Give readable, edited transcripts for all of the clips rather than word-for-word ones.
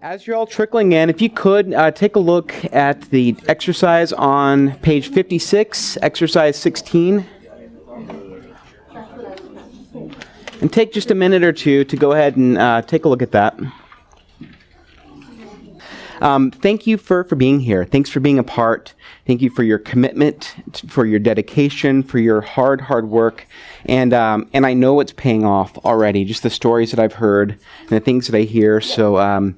As you're all trickling in, if you could take a look at the exercise on page 56, exercise 16, and take just a minute or two to go ahead and take a look at that. Thank you for being here. Thanks for being a part. Thank you for your commitment, for your dedication, for your hard work. And I know it's paying off already, just the stories that I've heard and the things that I hear. So,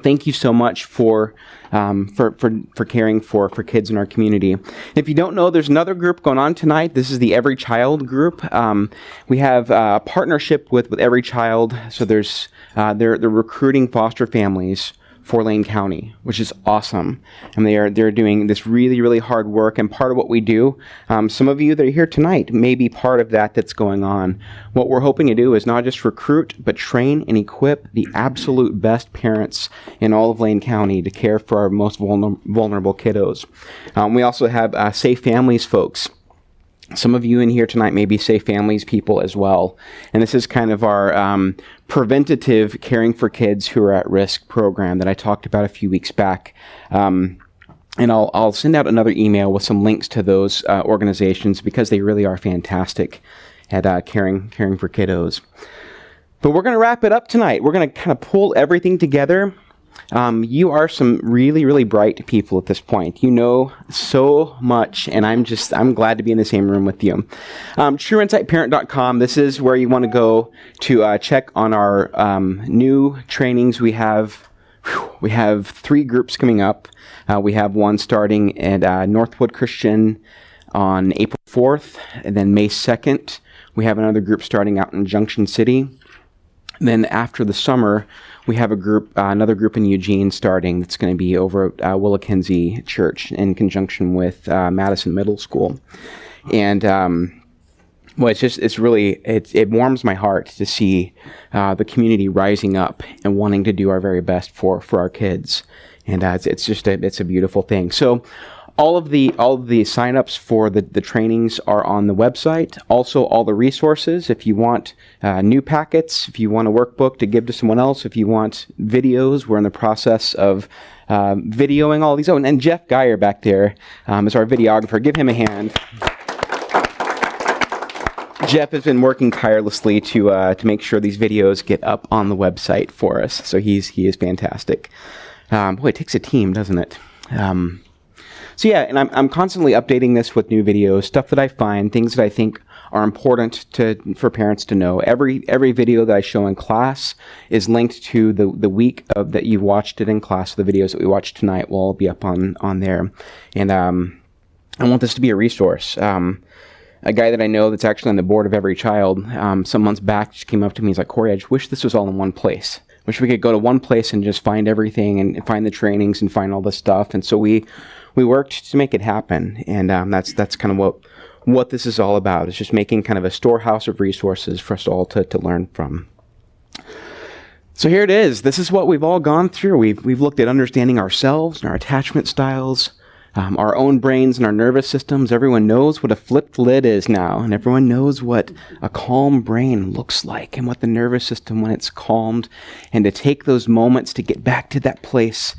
thank you so much for caring for kids in our community. If you don't know, there's another group going on tonight. This is the Every Child group. We have a partnership with Every Child. So they're recruiting foster families for Lane County, which is awesome. And they're doing this really hard work. And part of what we do, some of you that are here tonight may be part of that's going on. What we're hoping to do is not just recruit, but train and equip the absolute best parents in all of Lane County to care for our most vulnerable kiddos. We also have Safe Families folks. Some of you in here tonight may be Safe Families people as well. And this is kind of our preventative caring for kids who are at risk program that I talked about a few weeks back. And I'll send out another email with some links to those organizations because they really are fantastic at caring for kiddos. But we're going to wrap it up tonight. We're going to kind of pull everything together. You are some really bright people at this point. You know so much, and I'm glad to be in the same room with you. TrueInsightParent.com, this is where you want to go to check on our new trainings. We have 3 groups coming up. We have one starting at Northwood Christian on April 4th, and then May 2nd. We have another group starting out in Junction City. Then after the summer, we have another group in Eugene starting that's going to be over at Willakinsey Church in conjunction with Madison Middle School. And it warms my heart to see the community rising up and wanting to do our very best for our kids. And it's a beautiful thing. So all of the signups for the trainings are on the website. Also, all the resources. If you want new packets, if you want a workbook to give to someone else, if you want videos, we're in the process of videoing all these. Oh, and Jeff Geyer back there is our videographer. Give him a hand. Jeff has been working tirelessly to make sure these videos get up on the website for us. So he is fantastic. Boy, it takes a team, doesn't it? So yeah, and I'm constantly updating this with new videos, stuff that I find, things that I think are important for parents to know. Every video that I show in class is linked to the week that you've watched it in class. The videos that we watched tonight will all be up on there. And I want this to be a resource. A guy that I know that's actually on the board of Every Child, some months back just came up to me. He's like, "Corey, I just wish this was all in one place. Wish we could go to one place and just find everything and find the trainings and find all this stuff." And so we worked to make it happen, and that's kind of what this is all about. It's just making kind of a storehouse of resources for us all to learn from. So here it is. This is what we've all gone through. We've looked at understanding ourselves and our attachment styles, our own brains and our nervous systems. Everyone knows what a flipped lid is now, and everyone knows what a calm brain looks like and what the nervous system when it's calmed, and to take those moments to get back to that place.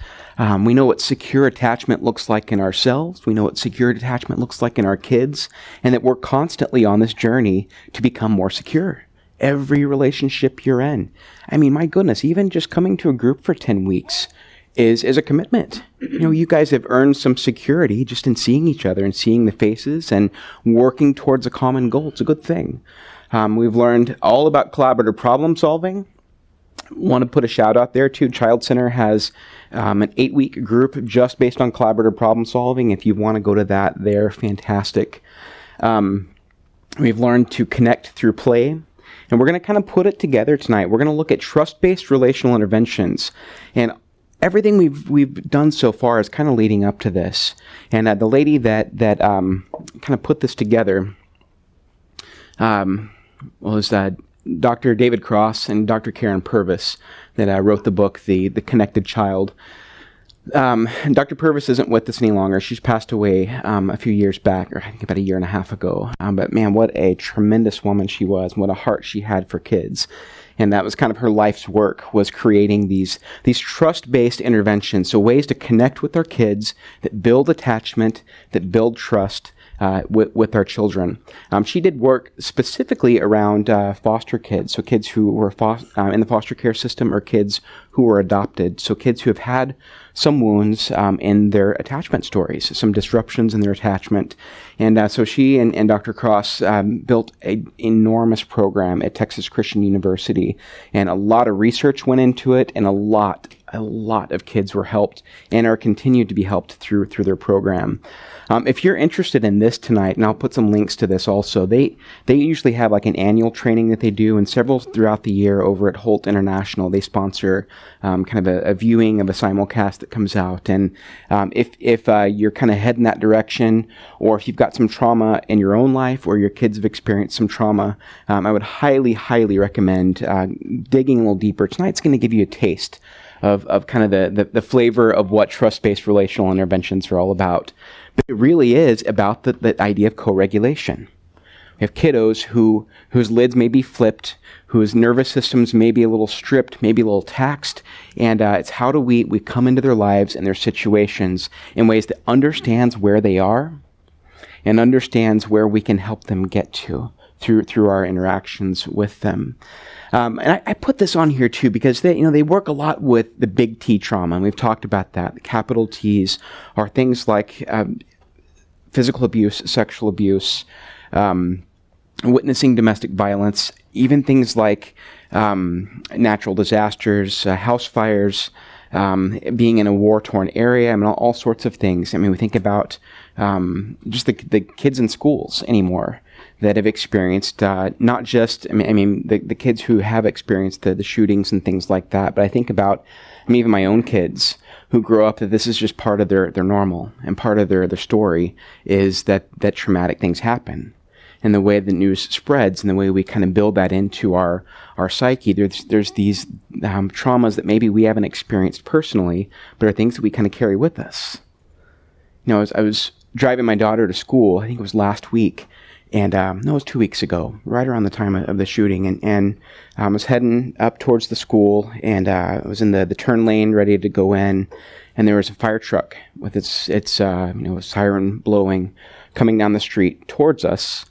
We know what secure attachment looks like in ourselves. We know what secure attachment looks like in our kids, and that we're constantly on this journey to become more secure. Every relationship you're in. I mean, my goodness, even just coming to a group for 10 weeks is a commitment. You guys have earned some security just in seeing each other and seeing the faces and working towards a common goal. It's a good thing. We've learned all about collaborative problem solving. Want to put a shout out there too. Child Center has an 8-week group just based on collaborative problem solving. If you want to go to that, they're fantastic. We've learned to connect through play, and we're going to kind of put it together tonight. We're going to look at trust-based relational interventions, and everything we've done so far is kind of leading up to this. And the lady that kind of put this together was Dr. David Cross and Dr. Karen Purvis that wrote the book, The Connected Child. Dr. Purvis isn't with us any longer. She's passed away a few years back, or I think about a year and a half ago. But man, what a tremendous woman she was, and what a heart she had for kids. And that was kind of her life's work, was creating these trust-based interventions, so ways to connect with our kids that build attachment, that build trust with our children. She did work specifically around foster kids, so kids who were in the foster care system, or kids who were adopted, so kids who have had some wounds in their attachment stories, some disruptions in their attachment. And so she and Dr. Cross built an enormous program at Texas Christian University, and a lot of research went into it, and a lot of kids were helped and are continued to be helped through their program. If you're interested in this tonight, and I'll put some links to this also, they usually have like an annual training that they do, and several throughout the year over at Holt International. They sponsor kind of a viewing of a simulcast that comes out. And if you're kind of heading that direction, or if you've got some trauma in your own life, or your kids have experienced some trauma, I would highly, highly recommend digging a little deeper. Tonight's going to give you a taste of kind of the flavor of what trust-based relational interventions are all about. But it really is about the idea of co-regulation. We have kiddos whose lids may be flipped, whose nervous systems may be a little stripped, maybe a little taxed, and it's how do we come into their lives and their situations in ways that understands where they are and understands where we can help them get to through our interactions with them. And I put this on here too because they work a lot with the big T trauma, and we've talked about that. The capital T's are things like physical abuse, sexual abuse, witnessing domestic violence, even things like natural disasters, house fires, being in a war-torn area. I mean, all sorts of things. I mean, we think about just the kids in schools anymore that have experienced not just, the kids who have experienced the shootings and things like that, but I think about even my own kids who grow up that this is just part of their normal, and part of their story is that traumatic things happen. And the way the news spreads and the way we kind of build that into our psyche, there's these traumas that maybe we haven't experienced personally, but are things that we kind of carry with us. I was driving my daughter to school, I think it was last week, and it was 2 weeks ago, right around the time of the shooting, and I was heading up towards the school, and I was in the turn lane ready to go in, and there was a fire truck with its siren blowing, coming down the street towards us,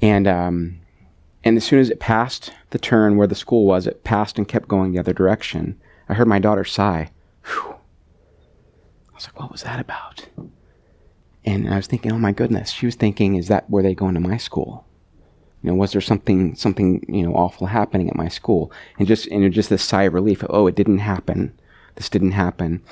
and as soon as it passed the turn where the school was, it passed and kept going the other direction. I heard my daughter sigh. Whew. I was like, what was that about? And I was thinking, oh my goodness. She was thinking, is that where they go into my school? Was there something awful happening at my school? And just this sigh of relief. Oh, it didn't happen. This didn't happen.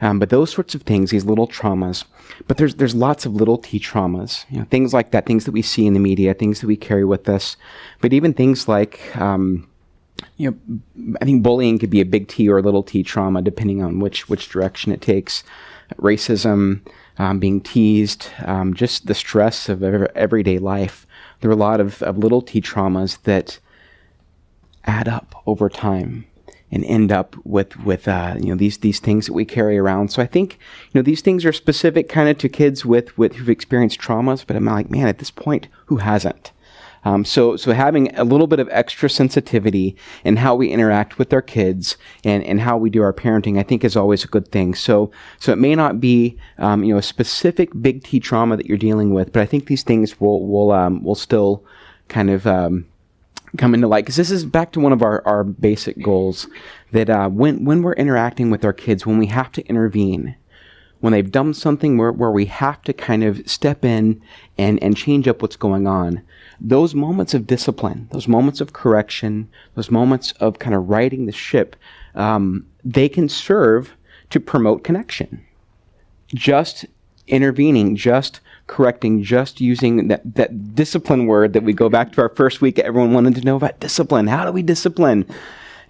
But those sorts of things, these little traumas. But there's lots of little T traumas. Things like that, things that we see in the media, things that we carry with us. But even things like, I think bullying could be a big T or a little T trauma, depending on which direction it takes. Racism, being teased, just the stress of everyday life. There are a lot of little T traumas that add up over time and end up with these things that we carry around. So I think these things are specific kind of to kids who've experienced traumas. But I'm like, man, at this point, who hasn't? So having a little bit of extra sensitivity in how we interact with our kids and how we do our parenting, I think is always a good thing. So it may not be a specific big T trauma that you're dealing with, but I think these things will still kind of come into light, because this is back to one of our basic goals, that when we're interacting with our kids, when we have to intervene, when they've done something where we have to kind of step in and change up what's going on, those moments of discipline, those moments of correction, those moments of kind of righting the ship, they can serve to promote connection. Just intervening, just correcting, just using that discipline word that we go back to our first week, everyone wanted to know about discipline. How do we discipline?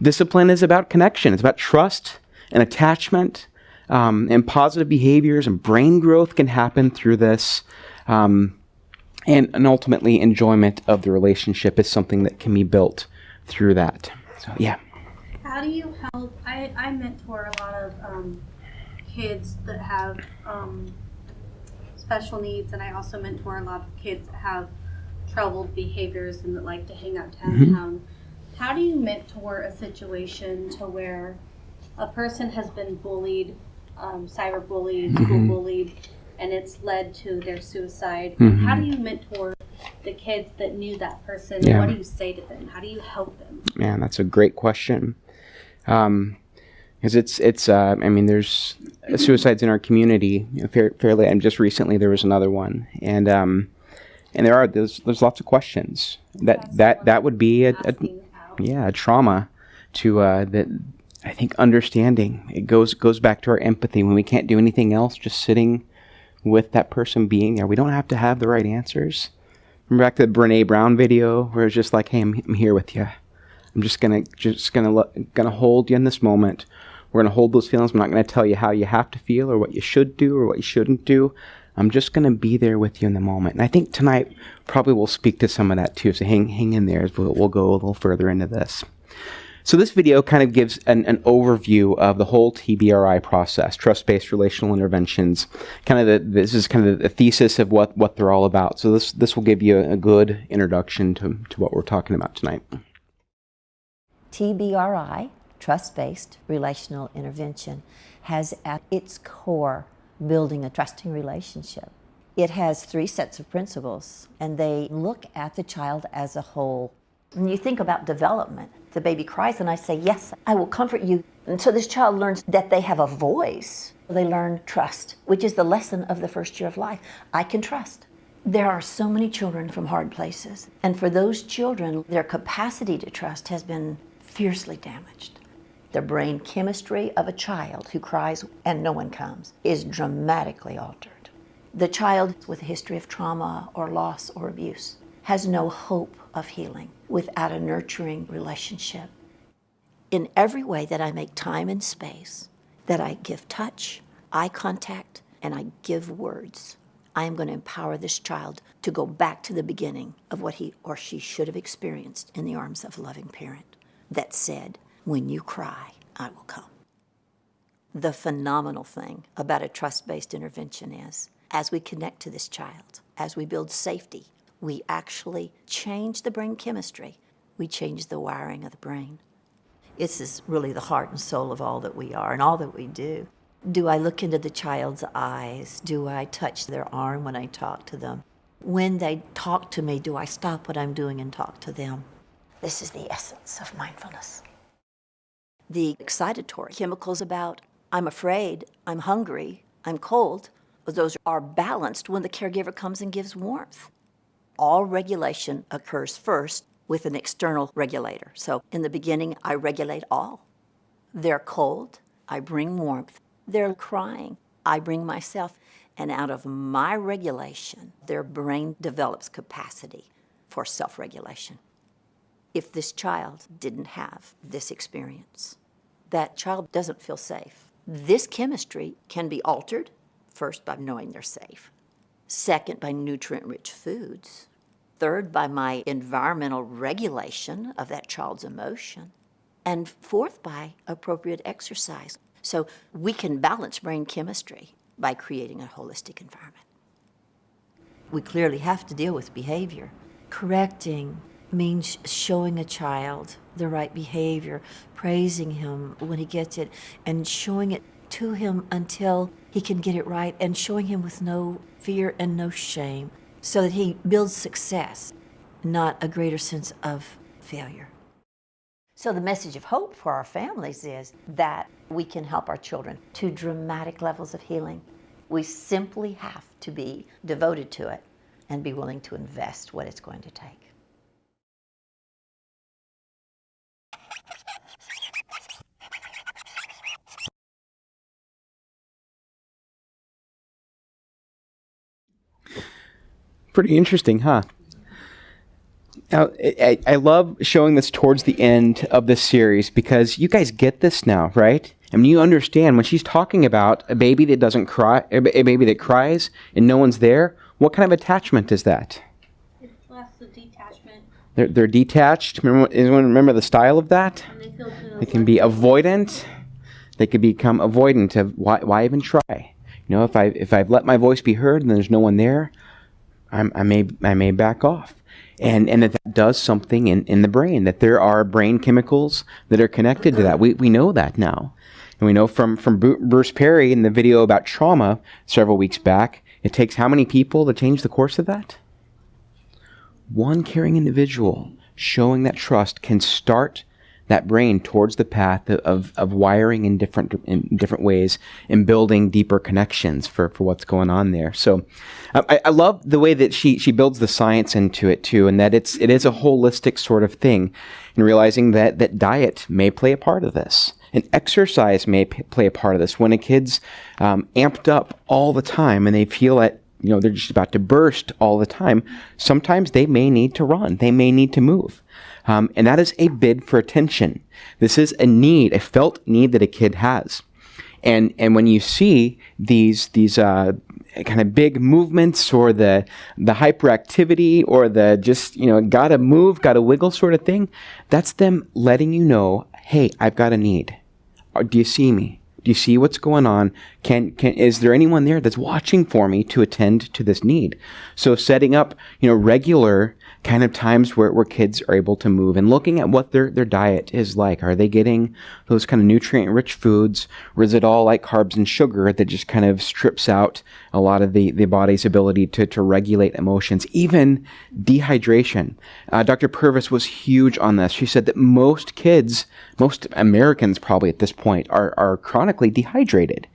Discipline is about connection. It's about trust and attachment, and positive behaviors, and brain growth can happen through this. And ultimately, enjoyment of the relationship is something that can be built through that. So, yeah. How do you help? I mentor a lot of kids that have special needs, and I also mentor a lot of kids that have troubled behaviors and that like to hang out downtown. How do you mentor a situation to where a person has been bullied, cyberbullied, school bullied, and it's led to their suicide? And how do you mentor the kids that knew that person? What do you say to them? How do you help them? Man, that's a great question. Because I mean, there's suicides in our community fairly, and just recently there was another one, and there's lots of questions that would be a trauma to that. I think understanding it goes back to our empathy. When we can't do anything else, just sitting with that person being there. We don't have to have the right answers. Remember back to the Brene Brown video where it's just like, hey, I'm here with you. I'm just gonna hold you in this moment. We're gonna hold those feelings. I'm not gonna tell you how you have to feel or what you should do or what you shouldn't do. I'm just gonna be there with you in the moment. And I think tonight probably we'll speak to some of that too. So hang in there as we'll go a little further into this. So this video kind of gives an overview of the whole TBRI process, trust-based relational interventions. This is kind of the thesis of what they're all about. So this will give you a good introduction to what we're talking about tonight. TBRI, trust-based relational intervention, has at its core building a trusting relationship. It has 3 sets of principles, and they look at the child as a whole. When you think about development, the baby cries and I say, yes, I will comfort you. And so this child learns that they have a voice. They learn trust, which is the lesson of the first year of life. I can trust. There are so many children from hard places. And for those children, their capacity to trust has been fiercely damaged. The brain chemistry of a child who cries and no one comes is dramatically altered. The child with a history of trauma or loss or abuse has no hope of healing without a nurturing relationship. In every way that I make time and space, that I give touch, eye contact, and I give words, I am going to empower this child to go back to the beginning of what he or she should have experienced in the arms of a loving parent that said, when you cry, I will come. The phenomenal thing about a trust-based intervention is, as we connect to this child, as we build safety, we actually change the brain chemistry. We change the wiring of the brain. This is really the heart and soul of all that we are and all that we do. Do I look into the child's eyes? Do I touch their arm when I talk to them? When they talk to me, do I stop what I'm doing and talk to them? This is the essence of mindfulness. The excitatory chemicals about I'm afraid, I'm hungry, I'm cold, those are balanced when the caregiver comes and gives warmth. All regulation occurs first with an external regulator. So in the beginning, I regulate all. They're cold, I bring warmth. They're crying, I bring myself. And out of my regulation, their brain develops capacity for self-regulation. If this child didn't have this experience, that child doesn't feel safe. This chemistry can be altered, first by knowing they're safe. Second, by nutrient-rich foods. Third, by my environmental regulation of that child's emotion. And fourth, by appropriate exercise. So we can balance brain chemistry by creating a holistic environment. We clearly have to deal with behavior. Correcting means showing a child the right behavior, praising him when he gets it, and showing it to him until he can get it right, and showing him with no fear and no shame, so that he builds success, not a greater sense of failure. So the message of hope for our families is that we can help our children to dramatic levels of healing. We simply have to be devoted to it and be willing to invest what it's going to take. Pretty interesting, huh? Now, I love showing this towards the end of this series because you guys get this now, right? I mean, you understand when she's talking about a baby that doesn't cry, a baby that cries and no one's there, what kind of attachment is that? It's less the detachment. They're detached. Anyone remember the style of that? And they feel They can be avoidant. They could become avoidant of why even try. You know, if I've let my voice be heard and there's no one there, I may back off. And that does something in the brain, that there are brain chemicals that are connected to that. We know that now. And we know from Bruce Perry in the video about trauma several weeks back, it takes how many people to change the course of that? One caring individual showing that trust can start that brain towards the path of wiring in different ways and building deeper connections for what's going on there. So I love the way that she builds the science into it too, and that it is a holistic sort of thing, and realizing that diet may play a part of this. And exercise may play a part of this. When a kid's amped up all the time and they feel that, you know, they're just about to burst all the time, sometimes they may need to run. They may need to move. And that is a bid for attention. This is a need, a felt need that a kid has. And when you see these kind of big movements, or the hyperactivity, or the just, you know, gotta move, gotta wiggle sort of thing, that's them letting you know, hey, I've got a need. Do you see me? Do you see what's going on? Is there anyone there that's watching for me to attend to this need? So setting up, you know, regular kind of times where kids are able to move, and looking at what their diet is like. Are they getting those kind of nutrient-rich foods, or is it all like carbs and sugar that just kind of strips out a lot of the body's ability to regulate emotions, even dehydration? Dr. Purvis was huge on this. She said that most kids, most Americans probably at this point, are chronically dehydrated.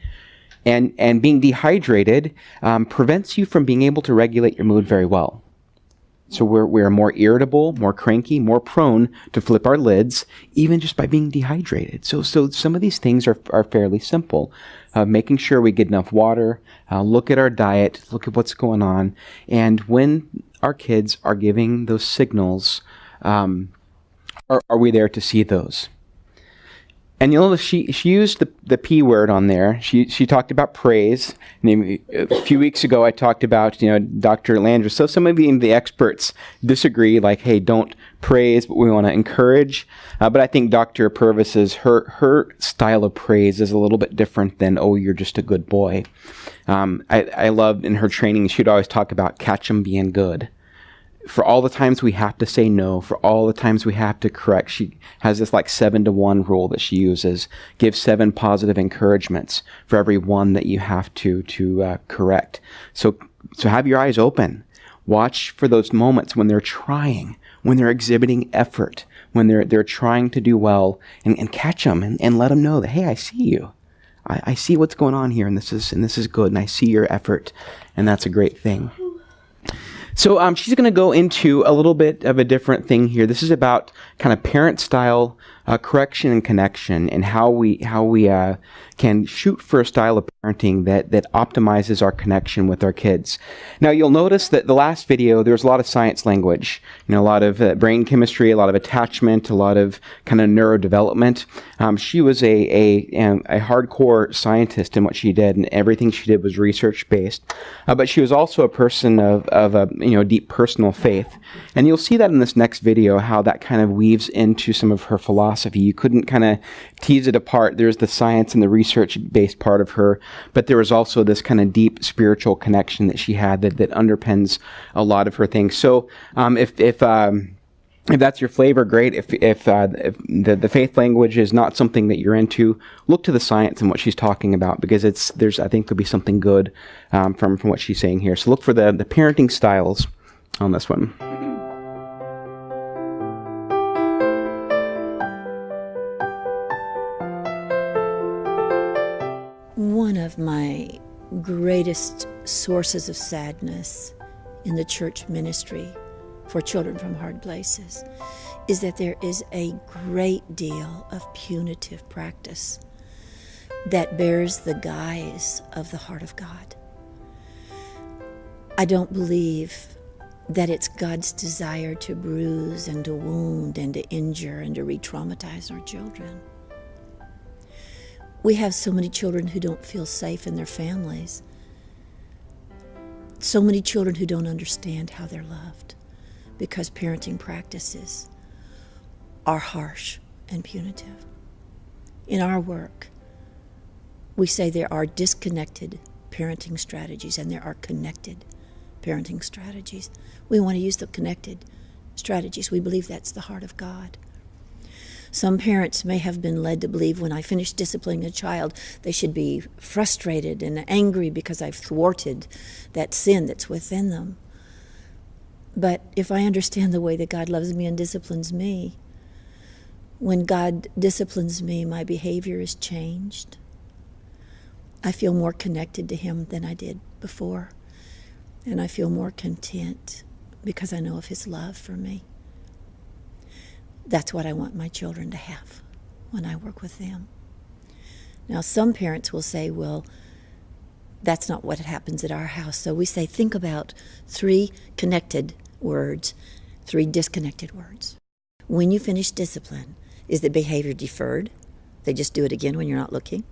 And being dehydrated prevents you from being able to regulate your mood very well. So we're more irritable, more cranky, more prone to flip our lids, even just by being dehydrated. So some of these things are fairly simple. Making sure we get enough water, look at our diet, look at what's going on. And when our kids are giving those signals, are we there to see those? And you'll notice she used the P word on there. She talked about praise. And a few weeks ago, I talked about, you know, Dr. Landry. So some of the experts disagree, like, hey, don't praise, but we want to encourage. But I think Dr. Purvis's her style of praise is a little bit different than, oh, you're just a good boy. I loved in her training, she'd always talk about catch 'em being good. For all the times we have to say no, for all the times we have to correct, she has this like 7-to-1 rule that she uses. Give 7 positive encouragements for every one that you have to correct. So have your eyes open. Watch for those moments when they're trying, when they're exhibiting effort, when they're trying to do well, and catch them and let them know that, hey, I see you. I see what's going on here, and this is good, and I see your effort, and that's a great thing. So she's going to go into a little bit of a different thing here. This is about kind of parent-style correction and connection, and how we can shoot for a style of parenting that optimizes our connection with our kids. Now, you'll notice that the last video, there's a lot of science language, you know, a lot of brain chemistry, a lot of attachment, a lot of kind of neurodevelopment. She was a hardcore scientist in what she did, and everything she did was research-based. But she was also a person of a, you know, deep personal faith. And you'll see that in this next video, how that kind of weaves into some of her philosophy. You couldn't kind of tease it apart. There's the science and the research-based part of her, but there was also this kind of deep spiritual connection that she had that underpins a lot of her things. So if that's your flavor, great. If the faith language is not something that you're into, look to the science and what she's talking about, because I think there'll be something good from what she's saying here. So look for the parenting styles on this one. One of my greatest sources of sadness in the church ministry for children from hard places is that there is a great deal of punitive practice that bears the guise of the heart of God. I don't believe that it's God's desire to bruise and to wound and to injure and to re-traumatize our children. We have so many children who don't feel safe in their families. So many children who don't understand how they're loved because parenting practices are harsh and punitive. In our work, We say there are disconnected parenting strategies and there are connected parenting strategies. We want to use the connected strategies. We believe that's the heart of God. Some parents may have been led to believe when I finish disciplining a child, they should be frustrated and angry because I've thwarted that sin that's within them. But if I understand the way that God loves me and disciplines me, when God disciplines me, my behavior is changed. I feel more connected to Him than I did before. And I feel more content because I know of His love for me. That's what I want my children to have when I work with them. Now, some parents will say, well, that's not what happens at our house. So we say, think about 3 connected words, 3 disconnected words. When you finish discipline, is the behavior deferred? They just do it again when you're not looking?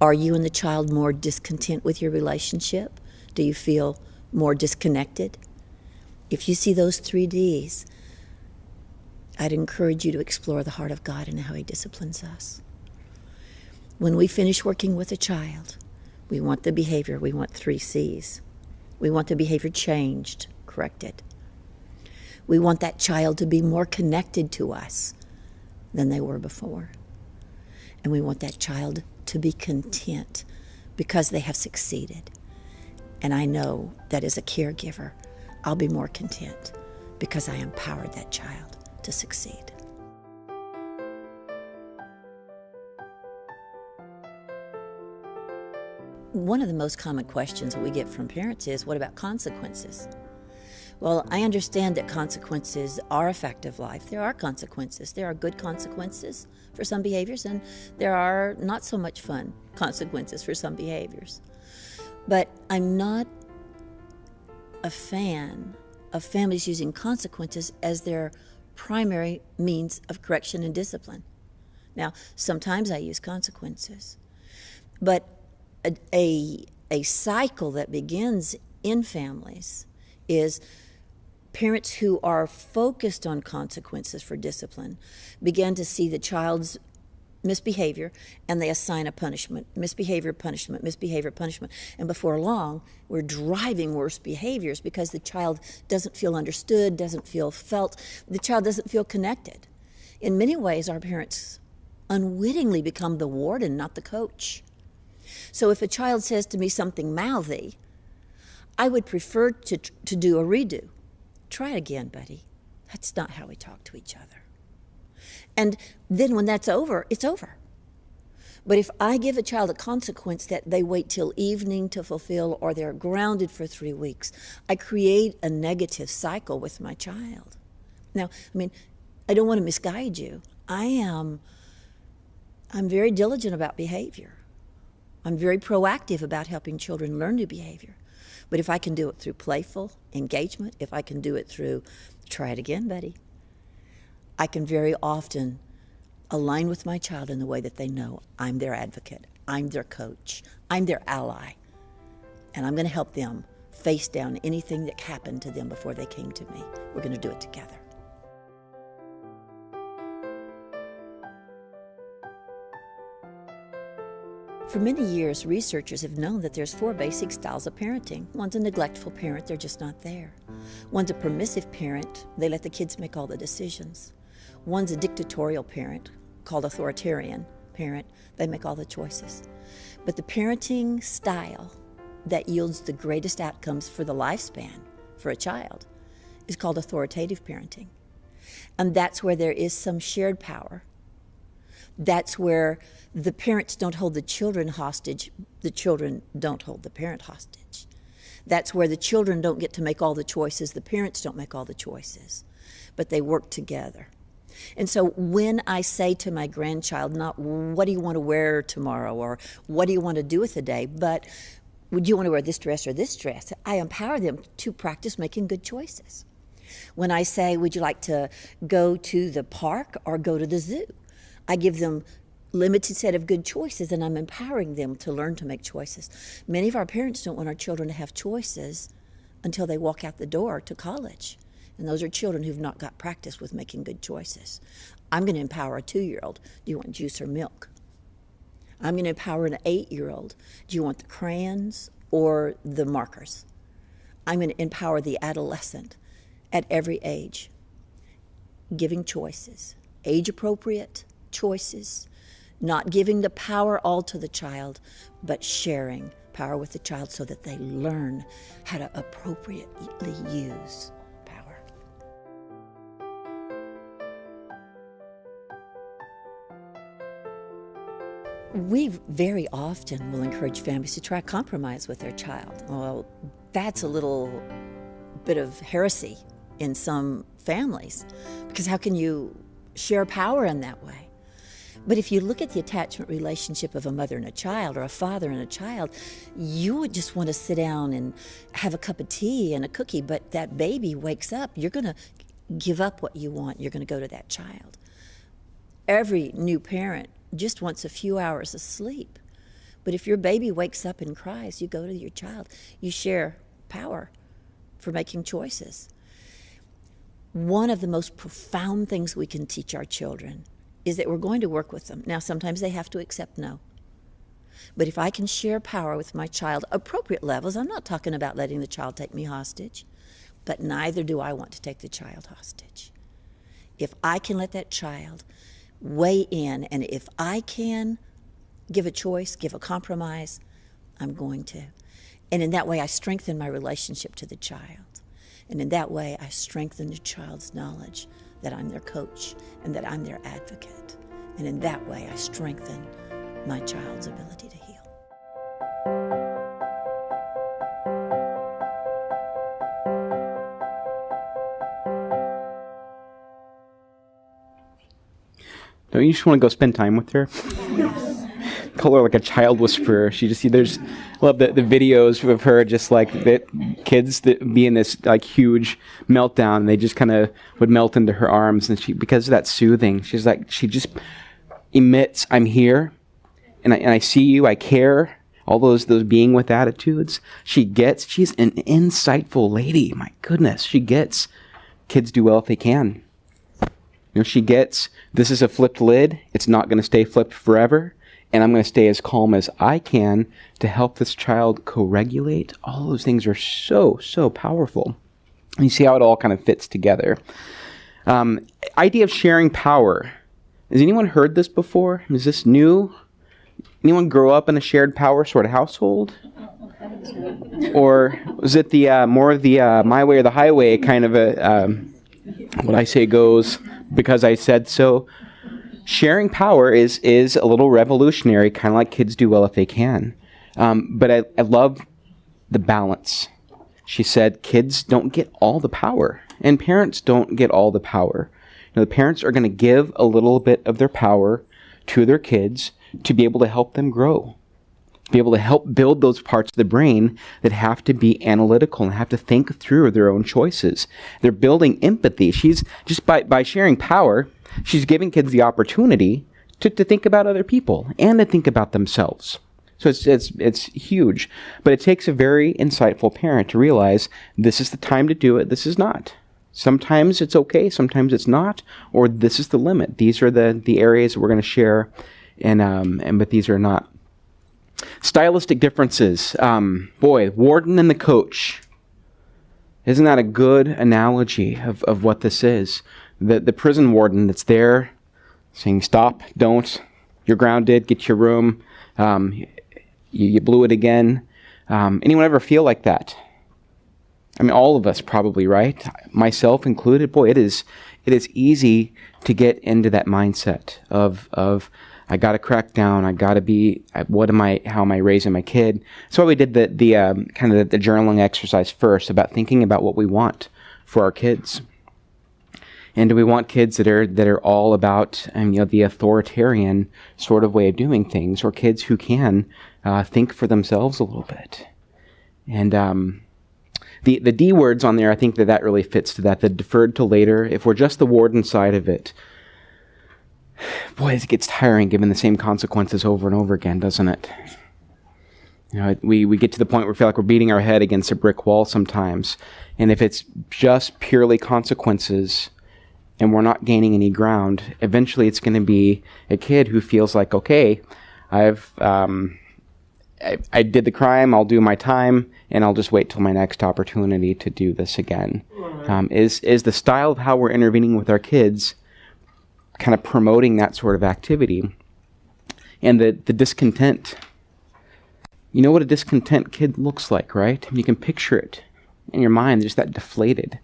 Are you and the child more discontent with your relationship? Do you feel more disconnected? If you see those 3 Ds, I'd encourage you to explore the heart of God and how He disciplines us. When we finish working with a child, we want the behavior, we want 3 Cs. We want the behavior changed, corrected. We want that child to be more connected to us than they were before. And we want that child to be content because they have succeeded. And I know that as a caregiver, I'll be more content because I empowered that child to succeed. One of the most common questions that we get from parents is, what about consequences? Well, I understand that consequences are a fact of life. There are consequences. There are good consequences for some behaviors, and there are not so much fun consequences for some behaviors. But I'm not a fan of families using consequences as their primary means of correction and discipline. Now, sometimes I use consequences, but a cycle that begins in families is parents who are focused on consequences for discipline begin to see the child's misbehavior and they assign a punishment, misbehavior, punishment, misbehavior, punishment. And before long, we're driving worse behaviors because the child doesn't feel understood, doesn't feel felt, the child doesn't feel connected. In many ways, our parents unwittingly become the warden, not the coach. So if a child says to me something mouthy, I would prefer to do a redo. Try it again, buddy. That's not how we talk to each other. And then when that's over, it's over. But if I give a child a consequence that they wait till evening to fulfill or they're grounded for 3 weeks, I create a negative cycle with my child. Now, I don't want to misguide you. I'm very diligent about behavior. I'm very proactive about helping children learn new behavior. But if I can do it through playful engagement, if I can do it through, try it again, buddy, I can very often align with my child in the way that they know I'm their advocate, I'm their coach, I'm their ally, and I'm going to help them face down anything that happened to them before they came to me. We're going to do it together. For many years, researchers have known that there's 4 basic styles of parenting. One's a neglectful parent, they're just not there. One's a permissive parent, they let the kids make all the decisions. One's a dictatorial parent, called authoritarian parent, they make all the choices. But the parenting style that yields the greatest outcomes for the lifespan for a child is called authoritative parenting. And that's where there is some shared power. That's where the parents don't hold the children hostage, the children don't hold the parent hostage. That's where the children don't get to make all the choices, the parents don't make all the choices, but they work together. And so when I say to my grandchild, not what do you want to wear tomorrow or what do you want to do with the day, but would you want to wear this dress or this dress, I empower them to practice making good choices. When I say, would you like to go to the park or go to the zoo, I give them limited set of good choices and I'm empowering them to learn to make choices. Many of our parents don't want our children to have choices until they walk out the door to college. And those are children who've not got practice with making good choices. I'm going to empower a 2-year-old. Do you want juice or milk? I'm going to empower an 8-year-old. Do you want the crayons or the markers? I'm going to empower the adolescent at every age, giving choices, age-appropriate choices, not giving the power all to the child, but sharing power with the child so that they learn how to appropriately use power. We very often will encourage families to try compromise with their child. Well, that's a little bit of heresy in some families, because how can you share power in that way? But if you look at the attachment relationship of a mother and a child, or a father and a child, you would just want to sit down and have a cup of tea and a cookie, but that baby wakes up, you're going to give up what you want. You're going to go to that child. Every new parent just wants a few hours of sleep. But if your baby wakes up and cries, you go to your child. You share power for making choices. One of the most profound things we can teach our children is that we're going to work with them. Now, sometimes they have to accept no. But if I can share power with my child, appropriate levels, I'm not talking about letting the child take me hostage, but neither do I want to take the child hostage. If I can let that child weigh in, and if I can give a choice, give a compromise, I'm going to. And in that way, I strengthen my relationship to the child. And in that way, I strengthen the child's knowledge that I'm their coach and that I'm their advocate. And in that way, I strengthen my child's ability to heal. Don't you just want to go spend time with her? Call her like a child whisperer. She just, I love the videos of her just like the kids that be in this like huge meltdown, and they just kind of would melt into her arms, and because of that soothing, she just emits, I'm here, and I see you, I care, all those being with attitudes. She's an insightful lady. My goodness, she gets kids do well if they can. She gets, this is a flipped lid. It's not going to stay flipped forever. And I'm going to stay as calm as I can to help this child co-regulate. All those things are so, so powerful. And you see how it all kind of fits together. Idea of sharing power. Has anyone heard this before? Is this new? Anyone grow up in a shared power sort of household? Or was it the more of the my way or the highway kind of a what I say goes because I said so? Sharing power is a little revolutionary, kind of like kids do well if they can. But I love the balance. She said kids don't get all the power, and parents don't get all the power. The parents are going to give a little bit of their power to their kids to be able to help them grow, be able to help build those parts of the brain that have to be analytical and have to think through their own choices. They're building empathy. She's just by sharing power, she's giving kids the opportunity to think about other people and to think about themselves. So it's huge, but it takes a very insightful parent to realize this is the time to do it, this is not. Sometimes it's okay, sometimes it's not, or this is the limit. These are the areas we're going to share, but these are not. Stylistic differences. Warden and the coach. Isn't that a good analogy of what this is? The prison warden that's there saying, stop, don't, you're grounded, get your room, you blew it again. Anyone ever feel like that? I mean, all of us probably, right? Myself included. Boy, it is easy to get into that mindset of I got to crack down. I got to be. How am I raising my kid? So we did the kind of the journaling exercise first about thinking about what we want for our kids. And do we want kids that are all about the authoritarian sort of way of doing things, or kids who can think for themselves a little bit? And the D words on there, I think that really fits to that. The deferred to later. If we're just the warden side of it, boy, it gets tiring given the same consequences over and over again, doesn't it? We get to the point where we feel like we're beating our head against a brick wall sometimes. And if it's just purely consequences and we're not gaining any ground, eventually it's going to be a kid who feels like, okay, I did the crime, I'll do my time, and I'll just wait till my next opportunity to do this again. Is the style of how we're intervening with our kids kind of promoting that sort of activity? And the discontent. You know what a discontent kid looks like, right? You can picture it in your mind, just that deflated,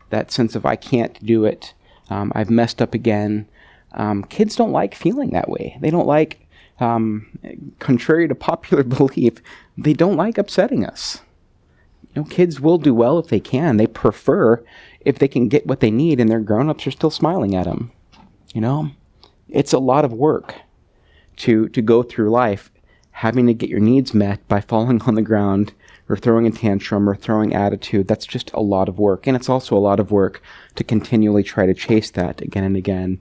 that sense of I can't do it, I've messed up again. Kids don't like feeling that way. They don't like, contrary to popular belief, they don't like upsetting us. Kids will do well if they can. They prefer if they can get what they need and their grown-ups are still smiling at them. It's a lot of work to go through life having to get your needs met by falling on the ground or throwing a tantrum or throwing attitude. That's just a lot of work. And it's also a lot of work to continually try to chase that again and again.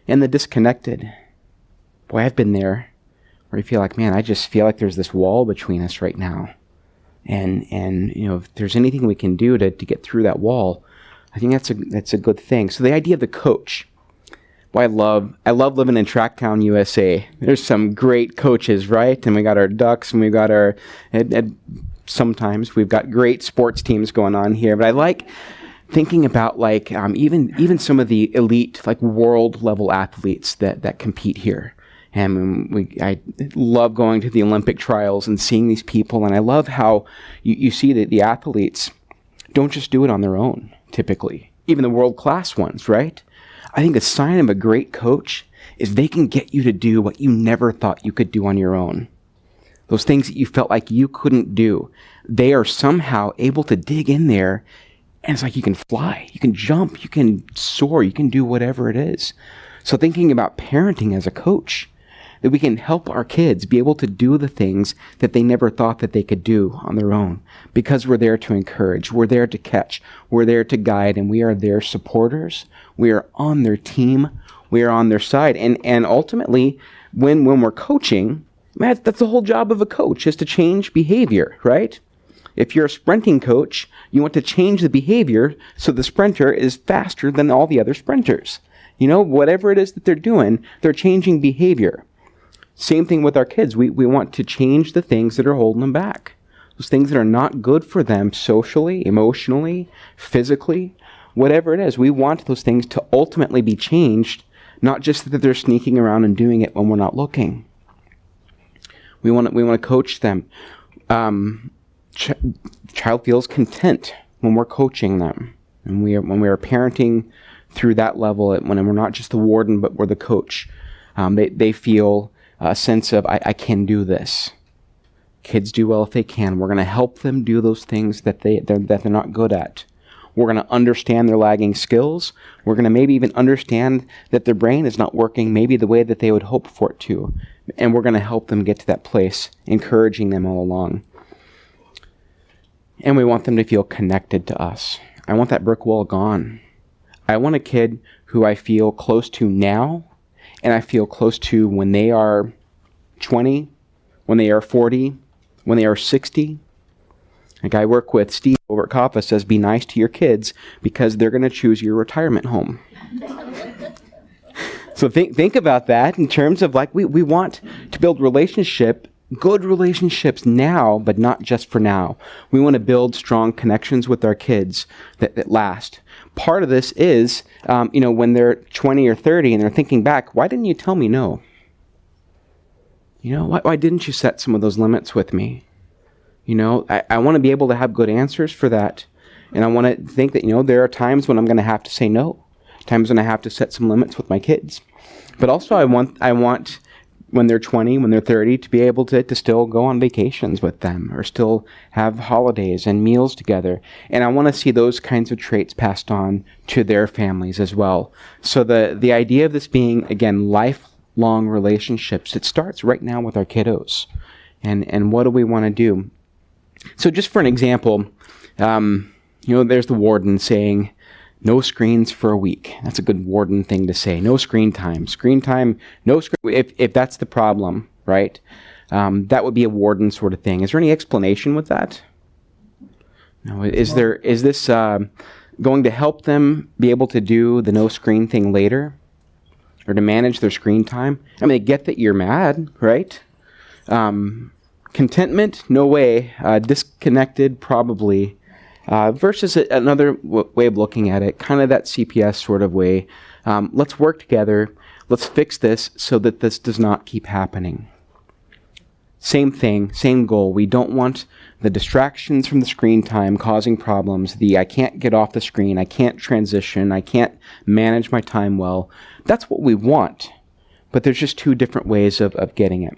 And the disconnected. Boy, I've been there where you feel like, man, I just feel like there's this wall between us right now. And if there's anything we can do to get through that wall, I think that's a good thing. So the idea of the coach. Well, I love living in Tracktown, USA. There's some great coaches, right? And we got our Ducks, and we got our sometimes we've got great sports teams going on here. But I like thinking about even some of the elite, world level athletes that compete here. And I love going to the Olympic trials and seeing these people. And I love how you see that the athletes don't just do it on their own, typically. Even the world-class ones, right? I think the sign of a great coach is they can get you to do what you never thought you could do on your own. Those things that you felt like you couldn't do. They are somehow able to dig in there, and it's like you can fly, you can jump, you can soar, you can do whatever it is. So thinking about parenting as a coach, that we can help our kids be able to do the things that they never thought that they could do on their own, because we're there to encourage, we're there to catch, we're there to guide, and we are their supporters. We are on their team, we are on their side. And ultimately, when we're coaching, that's the whole job of a coach, is to change behavior, right? If you're a sprinting coach, you want to change the behavior so the sprinter is faster than all the other sprinters. Whatever it is that they're doing, they're changing behavior. Same thing with our kids. We want to change the things that are holding them back. Those things that are not good for them socially, emotionally, physically, whatever it is. We want those things to ultimately be changed, not just that they're sneaking around and doing it when we're not looking. We want to coach them. Child feels content when we're coaching them. And when we are parenting through that level, when we're not just the warden, but we're the coach, they feel a sense of, I can do this. Kids do well if they can. We're going to help them do those things that they're not good at. We're going to understand their lagging skills. We're going to maybe even understand that their brain is not working maybe the way that they would hope for it to. And we're going to help them get to that place, encouraging them all along. And we want them to feel connected to us. I want that brick wall gone. I want a kid who I feel close to now, and I feel close to when they are 20, when they are 40, when they are 60. Like I work with Steve over at CAFA says, be nice to your kids because they're going to choose your retirement home. So think about that in terms of we want to build good relationships now, but not just for now. We want to build strong connections with our kids that last. Part of this is, when they're 20 or 30 and they're thinking back, why didn't you tell me no? Why didn't you set some of those limits with me? I want to be able to have good answers for that. And I want to think that, there are times when I'm going to have to say no. Times when I have to set some limits with my kids. But also I want when they're 20, when they're 30, to be able to still go on vacations with them or still have holidays and meals together. And I want to see those kinds of traits passed on to their families as well. So the idea of this being, again, lifelong relationships, it starts right now with our kiddos. And what do we want to do? So just for an example, there's the warden saying, no screens for a week. That's a good warden thing to say. No screen time. Screen time, no screen. If that's the problem, right? That would be a warden sort of thing. Is there any explanation with that? No. Is this going to help them be able to do the no screen thing later? Or to manage their screen time? I mean, I get that you're mad, right? Contentment, no way. Disconnected, probably. Versus another way of looking at it, kind of that CPS sort of way. Let's work together. Let's fix this so that this does not keep happening. Same thing, same goal. We don't want the distractions from the screen time causing problems. I can't get off the screen. I can't transition. I can't manage my time well. That's what we want. But there's just two different ways of getting it.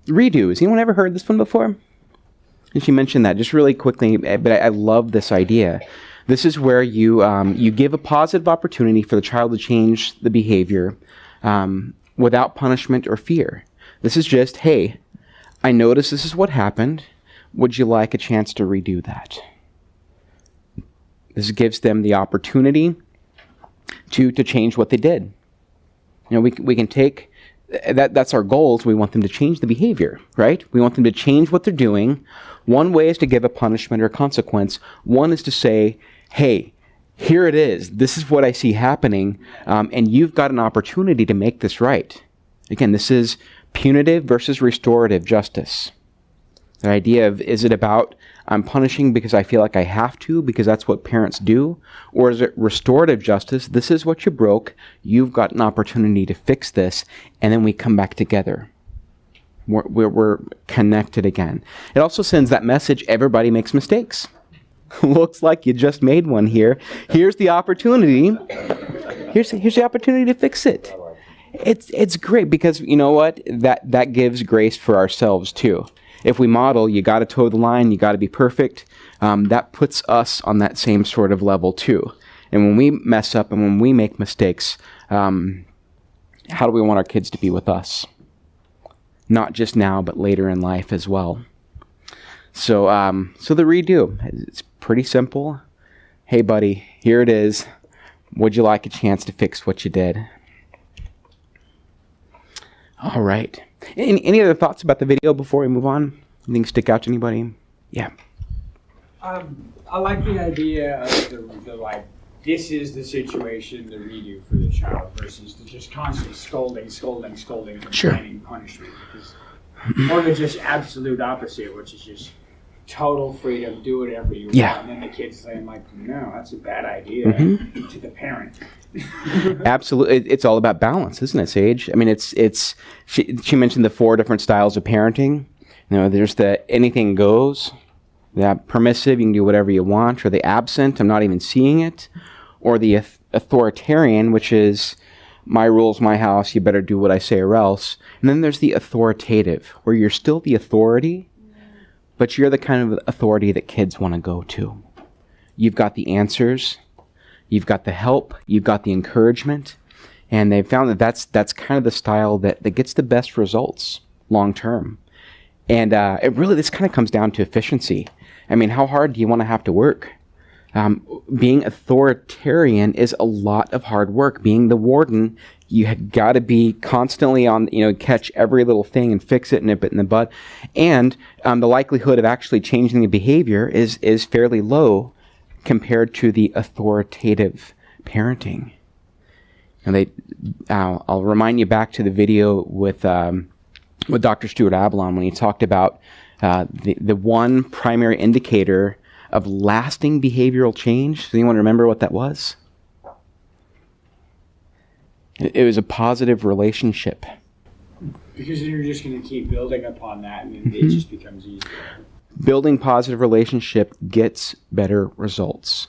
Redo. Has anyone ever heard this one before? And she mentioned that just really quickly, but I love this idea. This is where you give a positive opportunity for the child to change the behavior without punishment or fear. This is just, hey, I noticed this is what happened. Would you like a chance to redo that? This gives them the opportunity to change what they did. We can take that's our goals. We want them to change the behavior, right? We want them to change what they're doing. One way is to give a punishment or a consequence. One is to say, hey, here it is. This is what I see happening, and you've got an opportunity to make this right. Again, this is punitive versus restorative justice. The idea of, is it about I'm punishing because I feel like I have to, because that's what parents do? Or is it restorative justice? This is what you broke. You've got an opportunity to fix this, and then we come back together. We're connected again. It also sends that message, everybody makes mistakes. Looks like you just made one here. Here's the opportunity. Here's the opportunity to fix it. It's great because you know what? That gives grace for ourselves too. If we model, you got to toe the line, you got to be perfect. That puts us on that same sort of level too. And when we mess up and when we make mistakes, how do we want our kids to be with us? Not just now, but later in life as well. So the redo, it's pretty simple. Hey, buddy, here it is. Would you like a chance to fix what you did? All right. Any other thoughts about the video before we move on? Anything stick out to anybody? Yeah. I like the idea of the like, this is the situation, the redo for the child versus the just constant scolding, and Sure. demanding punishment. Or the just absolute opposite, which is just total freedom, do whatever you Yeah. want. And then the kid's saying like, no, that's a bad idea to the parent. Absolutely. It's all about balance, isn't it, Sage? I mean, she mentioned the 4 different styles of parenting. There's the anything goes, the permissive, you can do whatever you want, or the absent, I'm not even seeing it, or the authoritarian, which is my rules, my house, you better do what I say or else. And then there's the authoritative, where you're still the authority, but you're the kind of authority that kids want to go to. You've got the answers, you've got the help, you've got the encouragement, and they've found that that's kind of the style that gets the best results long term. And this kind of comes down to efficiency. I mean, how hard do you want to have to work? Being authoritarian is a lot of hard work. Being the warden, you had got to be constantly on, catch every little thing and fix it, nip it in the bud. And the likelihood of actually changing the behavior is fairly low compared to the authoritative parenting. And I'll remind you back to the video with Dr. Stuart Avalon when he talked about the one primary indicator of lasting behavioral change. Does anyone remember what that was? It was a positive relationship. Because then you're just going to keep building upon that, and then it just becomes easier. Building positive relationship gets better results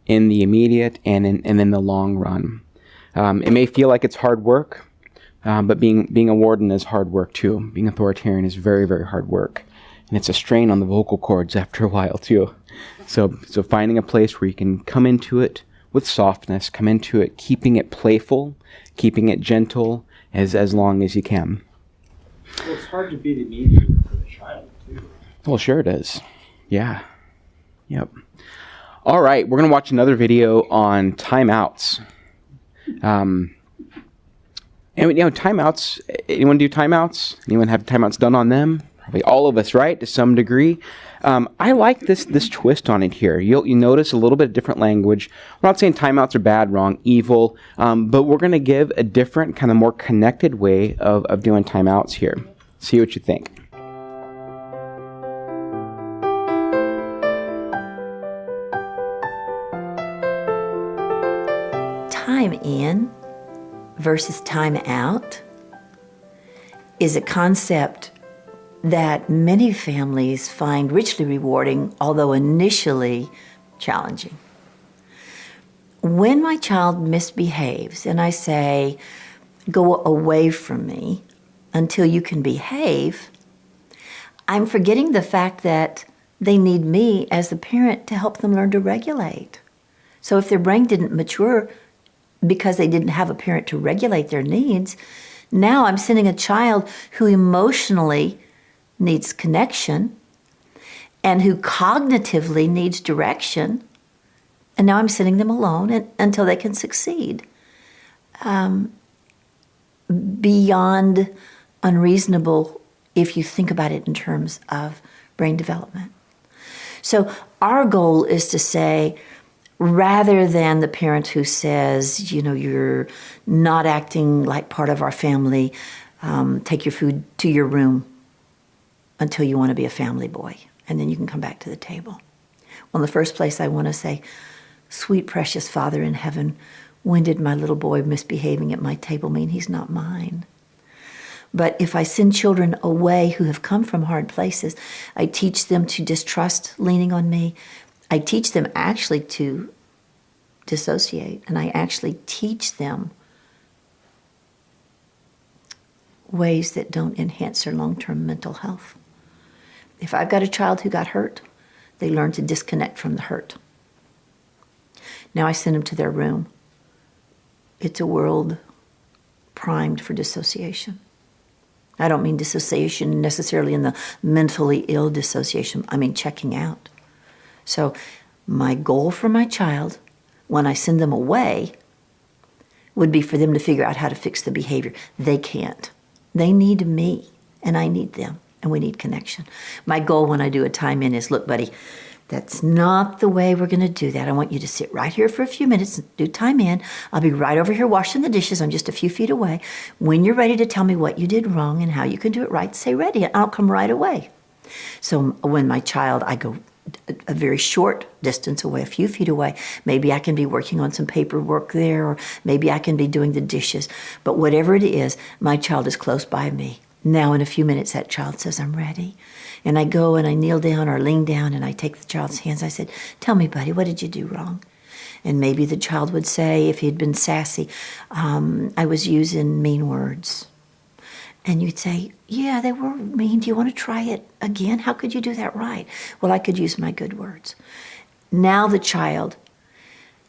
in the immediate and in the long run. It may feel like it's hard work, but being a warden is hard work too. Being authoritarian is very, very hard work. And it's a strain on the vocal cords after a while too. So finding a place where you can come into it with softness, come into it keeping it playful, keeping it gentle as long as you can. Well, it's hard to be the mediator for the child too. Well, sure it is. Yeah. Yep. All right, we're going to watch another video on timeouts. And timeouts, anyone do timeouts? Anyone have timeouts done on them? probably all of us, right, to some degree. I like this twist on it here. You notice a little bit of different language. We're not saying timeouts are bad, wrong, evil, but we're going to give a different, kind of more connected way of doing timeouts here. See what you think. Time in versus time out is a concept that many families find richly rewarding, although initially challenging. When my child misbehaves and I say, go away from me until you can behave, I'm forgetting the fact that they need me as the parent to help them learn to regulate. So if their brain didn't mature because they didn't have a parent to regulate their needs, now I'm sending a child who emotionally needs connection and who cognitively needs direction, and now I'm sending them alone until they can succeed. Beyond unreasonable if you think about it in terms of brain development. So our goal is to say, rather than the parent who says, you're not acting like part of our family, take your food to your room until you want to be a family boy, and then you can come back to the table. Well, in the first place, I want to say, sweet, precious Father in heaven, when did my little boy misbehaving at my table mean he's not mine? But if I send children away who have come from hard places, I teach them to distrust leaning on me. I teach them actually to dissociate, and I actually teach them ways that don't enhance their long-term mental health. If I've got a child who got hurt, they learn to disconnect from the hurt. Now I send them to their room. It's a world primed for dissociation. I don't mean dissociation necessarily in the mentally ill dissociation. I mean checking out. So my goal for my child, when I send them away, would be for them to figure out how to fix the behavior. They can't. They need me, and I need them, and we need connection. My goal when I do a time in is, look, buddy, that's not the way we're going to do that. I want you to sit right here for a few minutes and do time in. I'll be right over here washing the dishes. I'm just a few feet away. When you're ready to tell me what you did wrong and how you can do it right, say ready, and I'll come right away. So when my child, I go a very short distance away, a few feet away. Maybe I can be working on some paperwork there, or maybe I can be doing the dishes. But whatever it is, my child is close by me. Now in a few minutes, that child says, I'm ready. And I go and I kneel down or lean down and I take the child's hands. I said, tell me, buddy, what did you do wrong? And maybe the child would say, if he'd been sassy, I was using mean words. And you'd say, yeah, they were mean. Do you want to try it again? How could you do that right? Well, I could use my good words. Now the child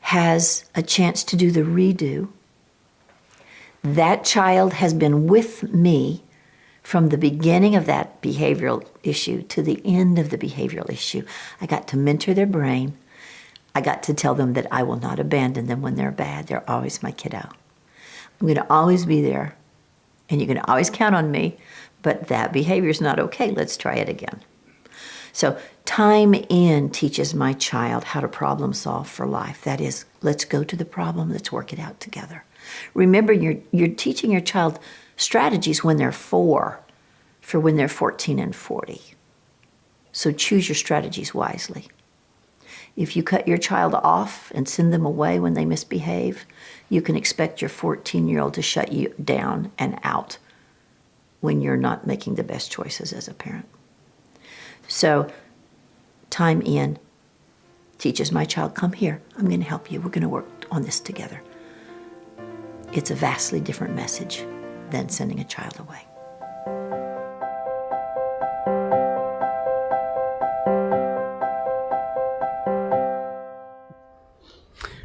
has a chance to do the redo. That child has been with me from the beginning of that behavioral issue to the end of the behavioral issue. I got to mentor their brain. I got to tell them that I will not abandon them when they're bad. They're always my kiddo. I'm going to always be there. And you're going to always count on me, but that behavior is not okay. Let's try it again. So time in teaches my child how to problem solve for life. That is, let's go to the problem, let's work it out together. Remember, you're teaching your child strategies when they're 4 for when they're 14 and 40. So choose your strategies wisely. If you cut your child off and send them away when they misbehave, you can expect your 14-year-old to shut you down and out when you're not making the best choices as a parent. So time in teaches my child, come here, I'm going to help you. We're going to work on this together. It's a vastly different message than sending a child away.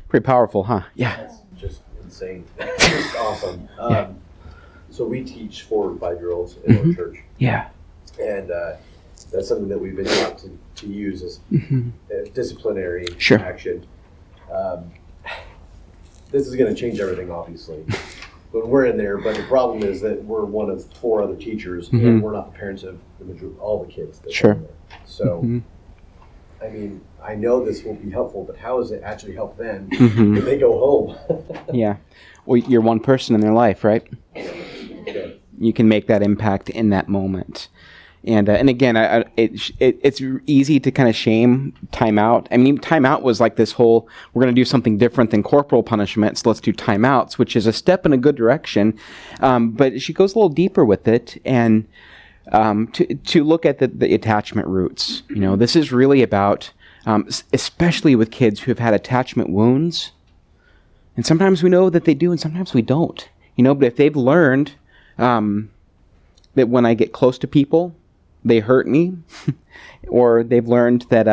Pretty powerful, huh? Yeah. That's just insane. That's just awesome. So we teach 4 and 5-year-olds in our church. Yeah. And that's something that we've been taught to use as disciplinary action. This is going to change everything, obviously. when we're in there. But the problem is that we're one of 4 other teachers, Mm-hmm. and we're not the parents of all the kids that Sure. are in there. So, Mm-hmm. I mean, I know this will be helpful, but how does it actually help them Mm-hmm. when they go home? Yeah. Well, you're one person in their life, right? Okay. You can make that impact in that moment. And again, it's easy to kind of shame timeout. I mean, timeout was like this whole, we're going to do something different than corporal punishment, so let's do timeouts, which is a step in a good direction. But she goes a little deeper with it, and to look at the attachment roots. You know, this is really about, especially with kids who have had attachment wounds. And sometimes we know that they do, and sometimes we don't. You know, but if they've learned that when I get close to people, they hurt me, or they've learned that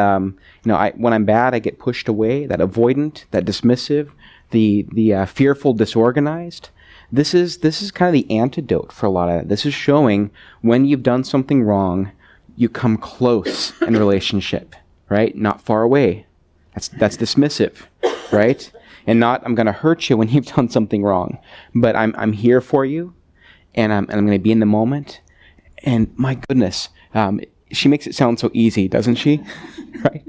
when I'm bad, I get pushed away. That avoidant, that dismissive, the fearful, disorganized. This is kind of the antidote for a lot of that. This is showing when you've done something wrong, you come close in relationship, right? Not far away. That's dismissive, right? And not I'm going to hurt you when you've done something wrong, but I'm here for you, and I'm going to be in the moment. And my goodness, she makes it sound so easy, doesn't she? Right?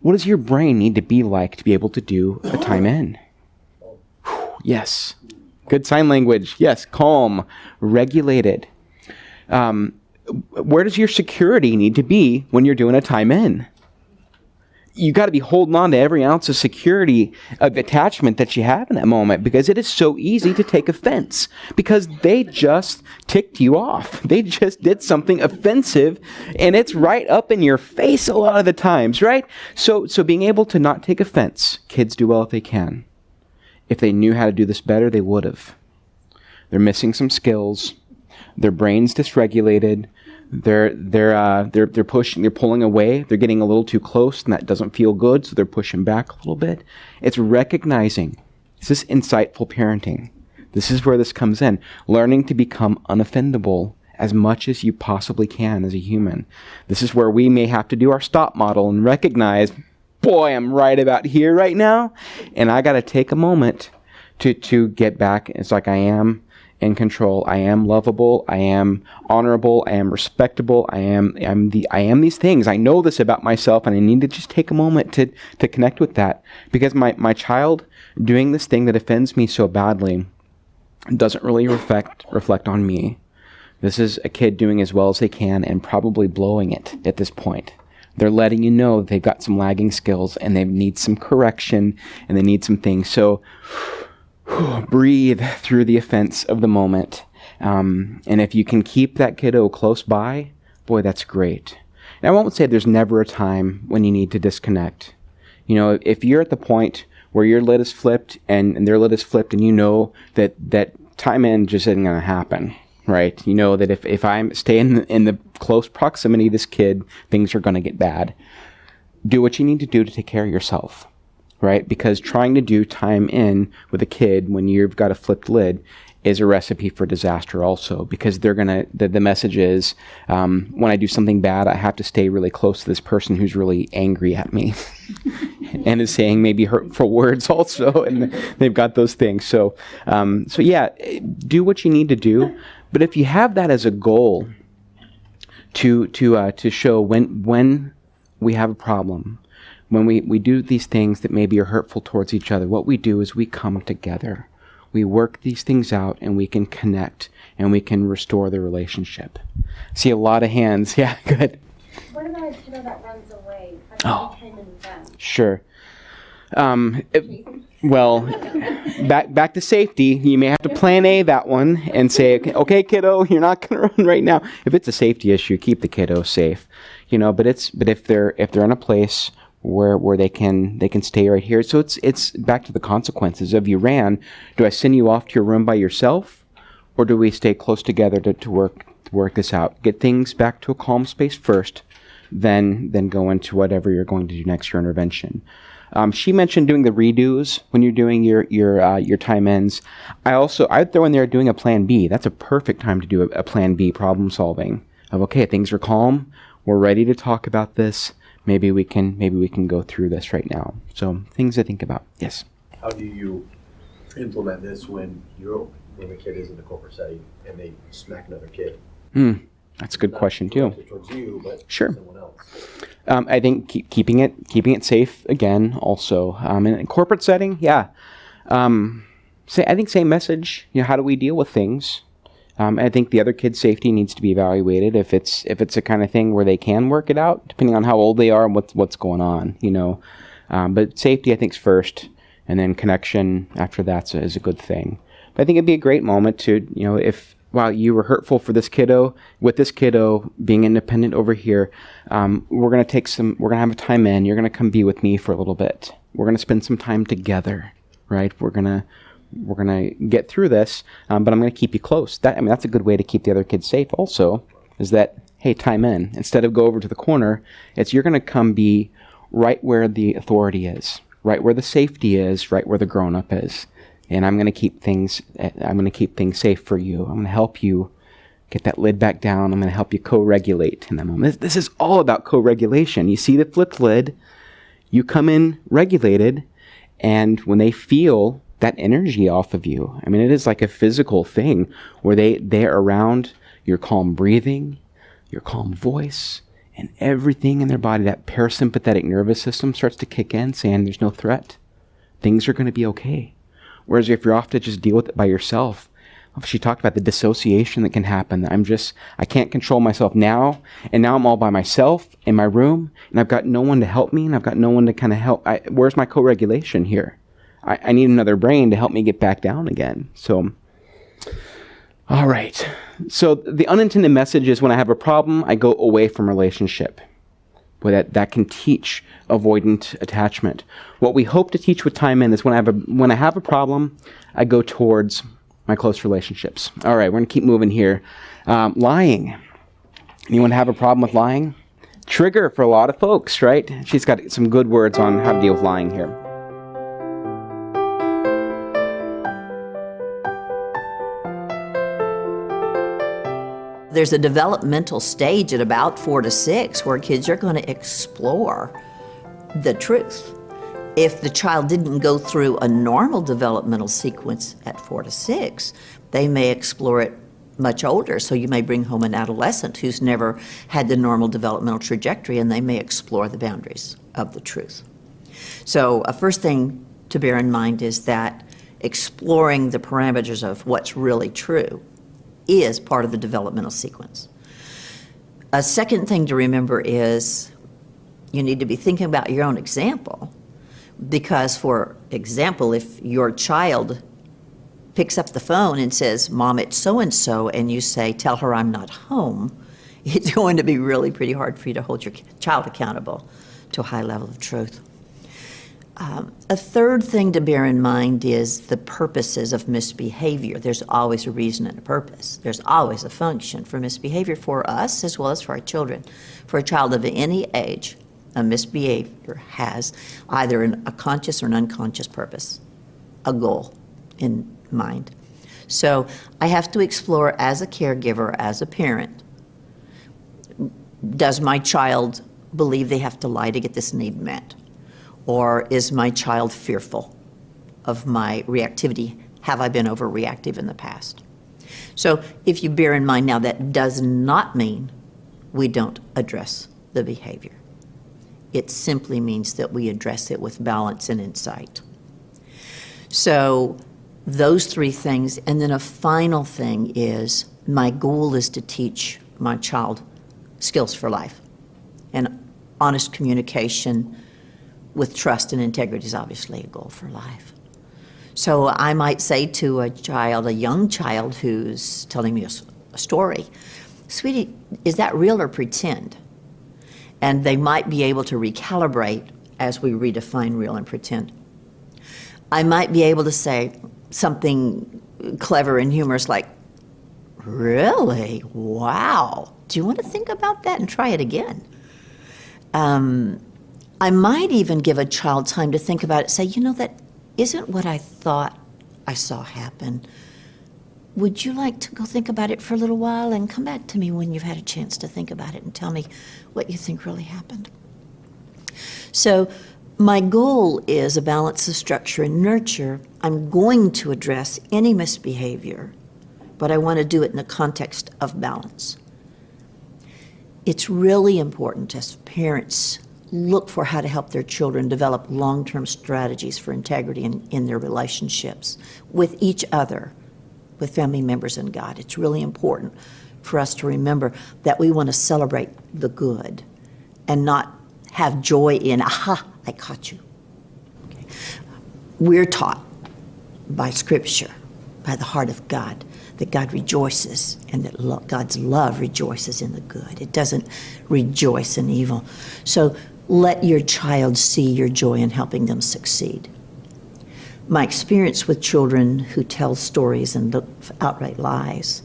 What does your brain need to be like to be able to do a time in? Yes. Good sign language. Yes. Calm. Regulated. Where does your security need to be when you're doing a time in? You got to be holding on to every ounce of security, of attachment that you have in that moment, because it is so easy to take offense because they just ticked you off. They just did something offensive, and it's right up in your face a lot of the times, right? So being able to not take offense, kids do well if they can. If they knew how to do this better, they would have. They're missing some skills. Their brain's dysregulated. They're pushing, they're pulling away, they're getting a little too close, and that doesn't feel good, so they're pushing back a little bit. It's recognizing, this is insightful parenting. This is where this comes in. Learning to become unoffendable as much as you possibly can as a human. This is where we may have to do our stop model and recognize, boy, I'm right about here right now, and I got to take a moment to get back. It's like I am in control. I am lovable. I am honorable. I am respectable. I am these things. I know this about myself, and I need to just take a moment to connect with that, because my child doing this thing that offends me so badly doesn't really reflect on me. This is a kid doing as well as they can and probably blowing it at this point. They're letting you know they've got some lagging skills and they need some correction and they need some things. So breathe through the offense of the moment. And if you can keep that kiddo close by, boy, that's great. And I won't say there's never a time when you need to disconnect. You know, if you're at the point where your lid is flipped and their lid is flipped, and you know that time in just isn't going to happen, right? You know that if I'm staying in the close proximity of this kid, things are going to get bad. Do what you need to do to take care of yourself. Right? Because trying to do time in with a kid when you've got a flipped lid is a recipe for disaster also, because they're going to, the message is, when I do something bad, I have to stay really close to this person who's really angry at me and is saying maybe hurtful words also, and they've got those things. So yeah, do what you need to do. But if you have that as a goal to show when we have a problem, when we do these things that maybe are hurtful towards each other, what we do is we come together. We work these things out, and we can connect, and we can restore the relationship. See a lot of hands. Yeah, good. What about a kiddo that runs away? Oh. How do you time in them? Sure. Well, back to safety. You may have to plan A that one and say, okay, kiddo, you're not going to run right now. If it's a safety issue, keep the kiddo safe. You know, but if they're in a place where they can stay right here. So it's back to the consequences of you ran. Do I send you off to your room by yourself, or do we stay close together to work this out? Get things back to a calm space first, then go into whatever you're going to do next, your intervention. She mentioned doing the redos when you're doing your time ends. I'd throw in there doing a plan B. That's a perfect time to do a plan B, problem solving. Of okay, things are calm. We're ready to talk about this. Maybe we can go through this right now. So things to think about. Yes. How do you implement this when the kid is in the corporate setting and they smack another kid? That's a good question too. Not towards you, but Sure. someone else. I think keeping it safe again. Also, in a corporate setting, yeah. I think same message. How do we deal with things? I think the other kid's safety needs to be evaluated. If it's a kind of thing where they can work it out, depending on how old they are and what's going on. But safety, I think, is first, and then connection after that is a good thing. But I think it'd be a great moment to, if while you were hurtful for this kiddo, with this kiddo being independent over here, we're gonna have a time in. You're gonna come be with me for a little bit. We're gonna spend some time together, right? We're gonna get through this, but I'm gonna keep you close. That's a good way to keep the other kids safe. Also, is that hey, time in. Instead of go over to the corner, you're gonna come be right where the authority is, right where the safety is, right where the grown-up is. And I'm going to keep things safe for you. I'm going to help you get that lid back down. I'm going to help you co-regulate in that moment. This is all about co-regulation. You see the flipped lid, you come in regulated, and when they feel that energy off of you, it is like a physical thing where they're around your calm breathing, your calm voice, and everything in their body, that parasympathetic nervous system starts to kick in, saying there's no threat. Things are going to be okay. Whereas if you're off to just deal with it by yourself, she talked about the dissociation that can happen. I can't control myself now, and now I'm all by myself in my room, and I've got no one to help me, and I've got no one to kind of help. Where's my co-regulation here? I need another brain to help me get back down again. So, all right. So the unintended message is when I have a problem, I go away from relationship. Boy, that can teach avoidant attachment. What we hope to teach with time in is when I have a problem, I go towards my close relationships. All right, we're going to keep moving here. Lying. Anyone have a problem with lying? Trigger for a lot of folks, right? She's got some good words on how to deal with lying here. There's a developmental stage at about 4 to 6 where kids are going to explore the truth. If the child didn't go through a normal developmental sequence at 4 to 6, they may explore it much older. So you may bring home an adolescent who's never had the normal developmental trajectory, and they may explore the boundaries of the truth. So a first thing to bear in mind is that exploring the parameters of what's really true is part of the developmental sequence. A second thing to remember is you need to be thinking about your own example, because, for example, if your child picks up the phone and says, "Mom, it's so-and-so," and you say, "Tell her I'm not home," it's going to be really pretty hard for you to hold your child accountable to a high level of truth. A third thing to bear in mind is the purposes of misbehavior. There's always a reason and a purpose. There's always a function for misbehavior for us as well as for our children. For a child of any age, a misbehavior has either a conscious or an unconscious purpose, a goal in mind. So I have to explore as a caregiver, as a parent, does my child believe they have to lie to get this need met? Or is my child fearful of my reactivity? Have I been overreactive in the past? So if you bear in mind now, that does not mean we don't address the behavior. It simply means that we address it with balance and insight. So those three things, and then a final thing is my goal is to teach my child skills for life. And honest communication with trust and integrity is obviously a goal for life. So I might say to a young child who's telling me a story, "Sweetie, is that real or pretend?" And they might be able to recalibrate as we redefine real and pretend. I might be able to say something clever and humorous like, "Really? Wow. Do you want to think about that and try it again?" I might even give a child time to think about it, say, that isn't what I thought I saw happen. Would you like to go think about it for a little while and come back to me when you've had a chance to think about it and tell me what you think really happened? So My goal is a balance of structure and nurture. I'm going to address any misbehavior, but I want to do it in the context of balance. It's really important as parents look for how to help their children develop long-term strategies for integrity in their relationships with each other, with family members and God. It's really important for us to remember that we want to celebrate the good and not have joy in, aha, I caught you. Okay. We're taught by Scripture, by the heart of God, that God rejoices and that God's love rejoices in the good. It doesn't rejoice in evil. So let your child see your joy in helping them succeed. My experience with children who tell stories and outright lies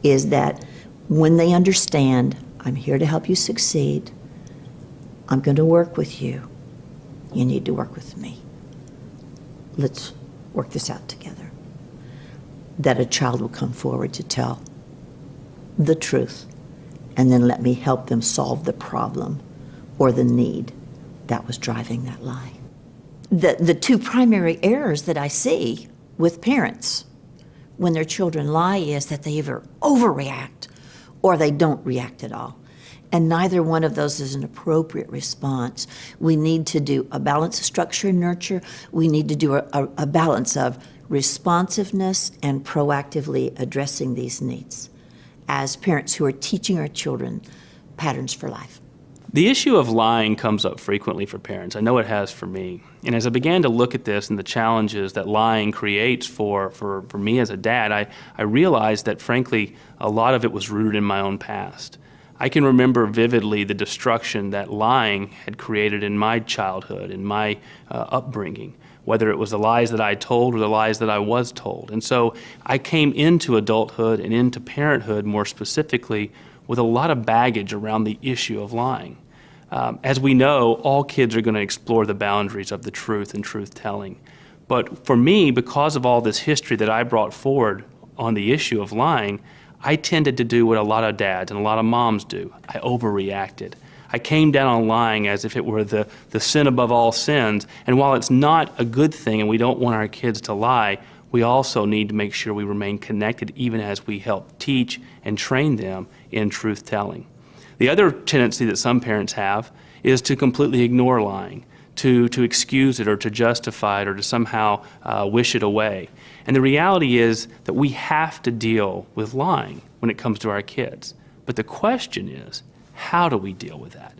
is that when they understand, I'm here to help you succeed, I'm going to work with you, you need to work with me. Let's work this out together. That a child will come forward to tell the truth, and then let me help them solve the problem or the need that was driving that lie. The two primary errors that I see with parents when their children lie is that they either overreact or they don't react at all. And neither one of those is an appropriate response. We need to do a balance of structure and nurture. We need to do a balance of responsiveness and proactively addressing these needs as parents who are teaching our children patterns for life. The issue of lying comes up frequently for parents. I know it has for me. And as I began to look at this and the challenges that lying creates for me as a dad, I realized that, frankly, a lot of it was rooted in my own past. I can remember vividly the destruction that lying had created in my childhood, in my upbringing, whether it was the lies that I told or the lies that I was told. And so I came into adulthood and into parenthood more specifically with a lot of baggage around the issue of lying. As we know, all kids are going to explore the boundaries of the truth and truth-telling. But for me, because of all this history that I brought forward on the issue of lying, I tended to do what a lot of dads and a lot of moms do. I overreacted. I came down on lying as if it were the sin above all sins. And while it's not a good thing and we don't want our kids to lie, we also need to make sure we remain connected even as we help teach and train them in truth-telling. The other tendency that some parents have is to completely ignore lying, to excuse it or to justify it or to somehow wish it away. And the reality is that we have to deal with lying when it comes to our kids. But the question is, how do we deal with that?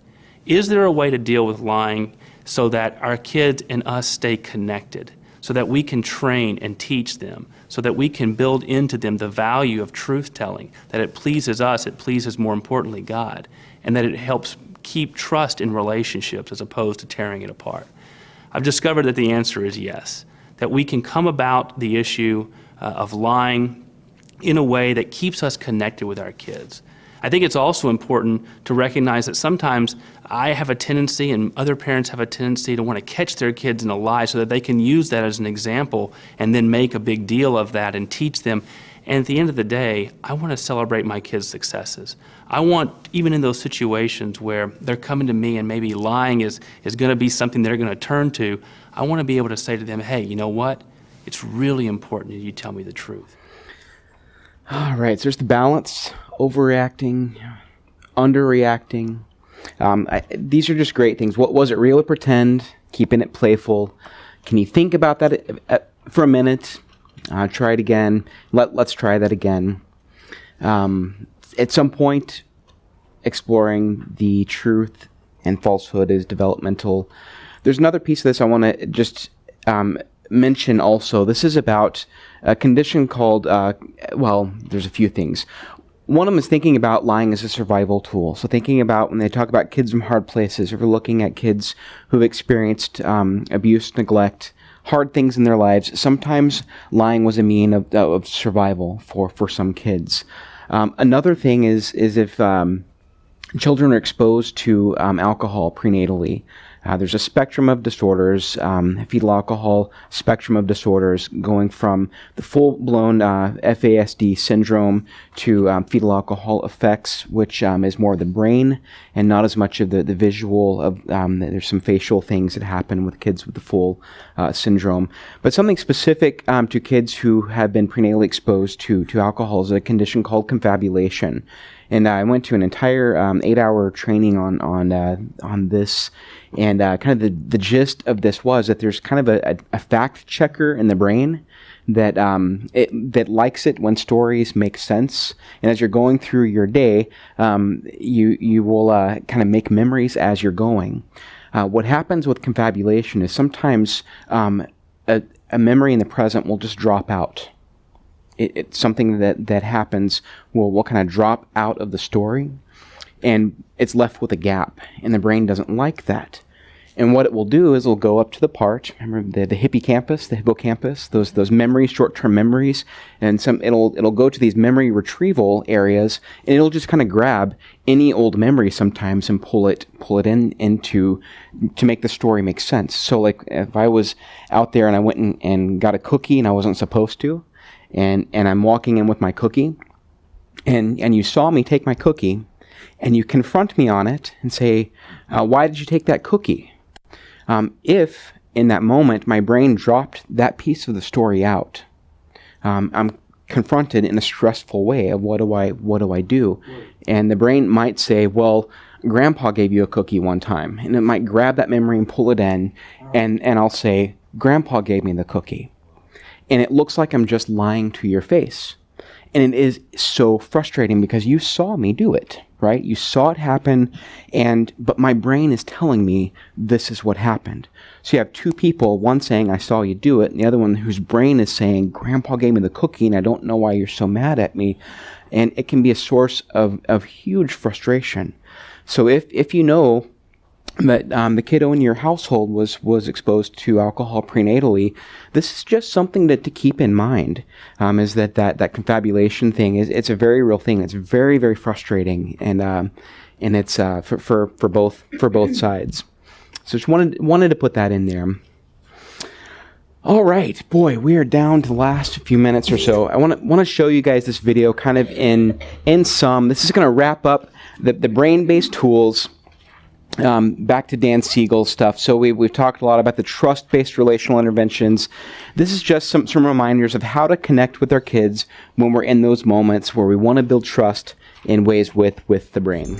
Is there a way to deal with lying so that our kids and us stay connected, so that we can train and teach them, so that we can build into them the value of truth-telling, that it pleases us, it pleases more importantly God, and that it helps keep trust in relationships as opposed to tearing it apart? I've discovered that the answer is yes, that we can come about the issue of lying in a way that keeps us connected with our kids. I think it's also important to recognize that sometimes I have a tendency and other parents have a tendency to want to catch their kids in a lie so that they can use that as an example and then make a big deal of that and teach them. And at the end of the day, I want to celebrate my kids' successes. I want, even in those situations where they're coming to me and maybe lying is going to be something they're going to turn to, I want to be able to say to them, hey, you know what? It's really important that you tell me the truth. All right, so there's the balance, overreacting, underreacting. These are just great things. What was it, real or pretend? Keeping it playful. Can you think about that for a minute? Try it again. Let's try that again. At some point, exploring the truth and falsehood is developmental. There's another piece of this I want to just mention also. This is about a condition called, there's a few things. One of them is thinking about lying as a survival tool. So thinking about when they talk about kids from hard places, if we're looking at kids who've experienced abuse, neglect, hard things in their lives, sometimes lying was a mean of survival for some kids. Another thing is if children are exposed to alcohol prenatally, There's a spectrum of disorders, fetal alcohol spectrum of disorders, going from the full-blown FASD syndrome to fetal alcohol effects, which is more of the brain and not as much of the visual. Of there's some facial things that happen with kids with the full syndrome. But something specific to kids who have been prenatally exposed to alcohol is a condition called confabulation. And I went to an entire 8-hour training on this, and kind of the gist of this was that there's kind of a fact checker in the brain that that likes it when stories make sense. And as you're going through your day, you will kind of make memories as you're going. What happens with confabulation is sometimes a memory in the present will just drop out. It's something that happens will kind of drop out of the story, and it's left with a gap, and the brain doesn't like that. And what it will do is it'll go up to the part, remember the hippocampus, the hippocampus, those memories, short-term memories, and it'll go to these memory retrieval areas, and it'll just kind of grab any old memory sometimes and pull it into to make the story make sense. So like if I was out there and I went and got a cookie and I wasn't supposed to, and I'm walking in with my cookie, and you saw me take my cookie, and you confront me on it and say, why did you take that cookie? If in that moment my brain dropped that piece of the story out, I'm confronted in a stressful way of what do I do? And the brain might say, well, Grandpa gave you a cookie one time, and it might grab that memory and pull it in, and I'll say, Grandpa gave me the cookie. And it looks like I'm just lying to your face. And it is so frustrating because you saw me do it, right? You saw it happen, but my brain is telling me this is what happened. So you have two people, one saying, I saw you do it, and the other one whose brain is saying, Grandpa gave me the cookie, and I don't know why you're so mad at me. And it can be a source of huge frustration. So if you know that the kiddo in your household was exposed to alcohol prenatally, this is just something to keep in mind, is that confabulation thing it's a very real thing. It's very, very frustrating, and it's for both sides. So just wanted to put that in there. All right, boy, we are down to the last few minutes or so. I want to show you guys this video kind of in sum. This is going to wrap up the brain-based tools. Back to Dan Siegel's stuff. So we've talked a lot about the trust-based relational interventions. This is just some reminders of how to connect with our kids when we're in those moments where we want to build trust in ways with the brain.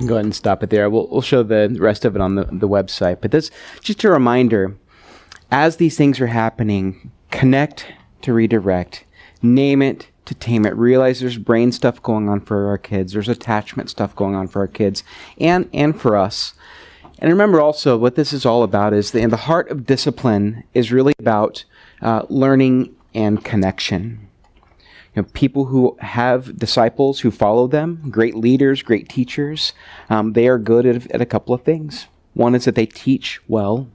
go ahead and stop it there. We'll show the rest of it on the website. But this just a reminder, as these things are happening, connect to redirect, name it to tame it. Realize there's brain stuff going on for our kids. There's attachment stuff going on for our kids and for us. And remember also what this is all about is the heart of discipline is really about learning and connection. People who have disciples who follow them, great leaders, great teachers, they are good at a couple of things. One is that they teach well.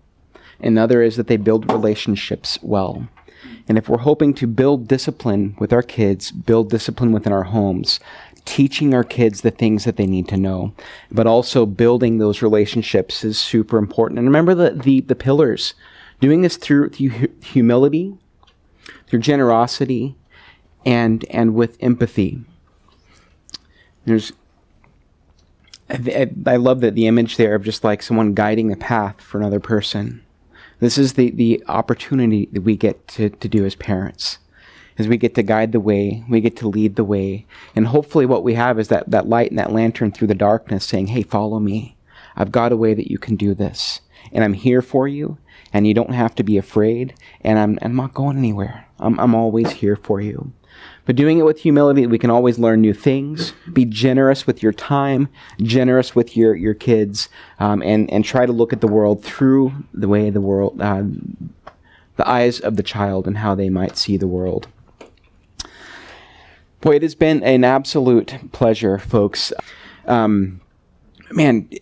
Another is that they build relationships well. And if we're hoping to build discipline with our kids, build discipline within our homes, teaching our kids the things that they need to know, but also building those relationships is super important. And remember the pillars. Doing this through humility, through generosity, and with empathy. I love the image there of just like someone guiding the path for another person. This is the opportunity that we get to do as parents, is we get to guide the way, we get to lead the way, and hopefully what we have is that light and that lantern through the darkness saying, hey, follow me. I've got a way that you can do this, and I'm here for you, and you don't have to be afraid, and I'm not going anywhere. I'm always here for you. But doing it with humility, we can always learn new things. Be generous with your time, generous with your kids, and try to look at the world through the way the world, the eyes of the child and how they might see the world. Boy, it has been an absolute pleasure, folks. Man,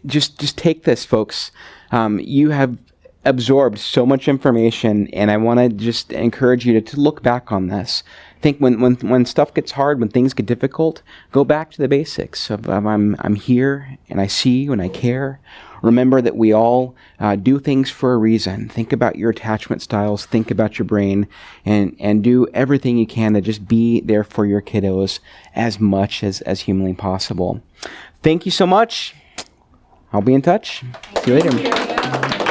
just take this, folks. You have absorbed so much information, and I want to just encourage you to look back on this. Think when stuff gets hard, when things get difficult, go back to the basics of I'm here and I see you and I care. Remember that we all do things for a reason. Think about your attachment styles, think about your brain, and do everything you can to just be there for your kiddos as much as humanly possible. Thank you so much. I'll be in touch. See you later.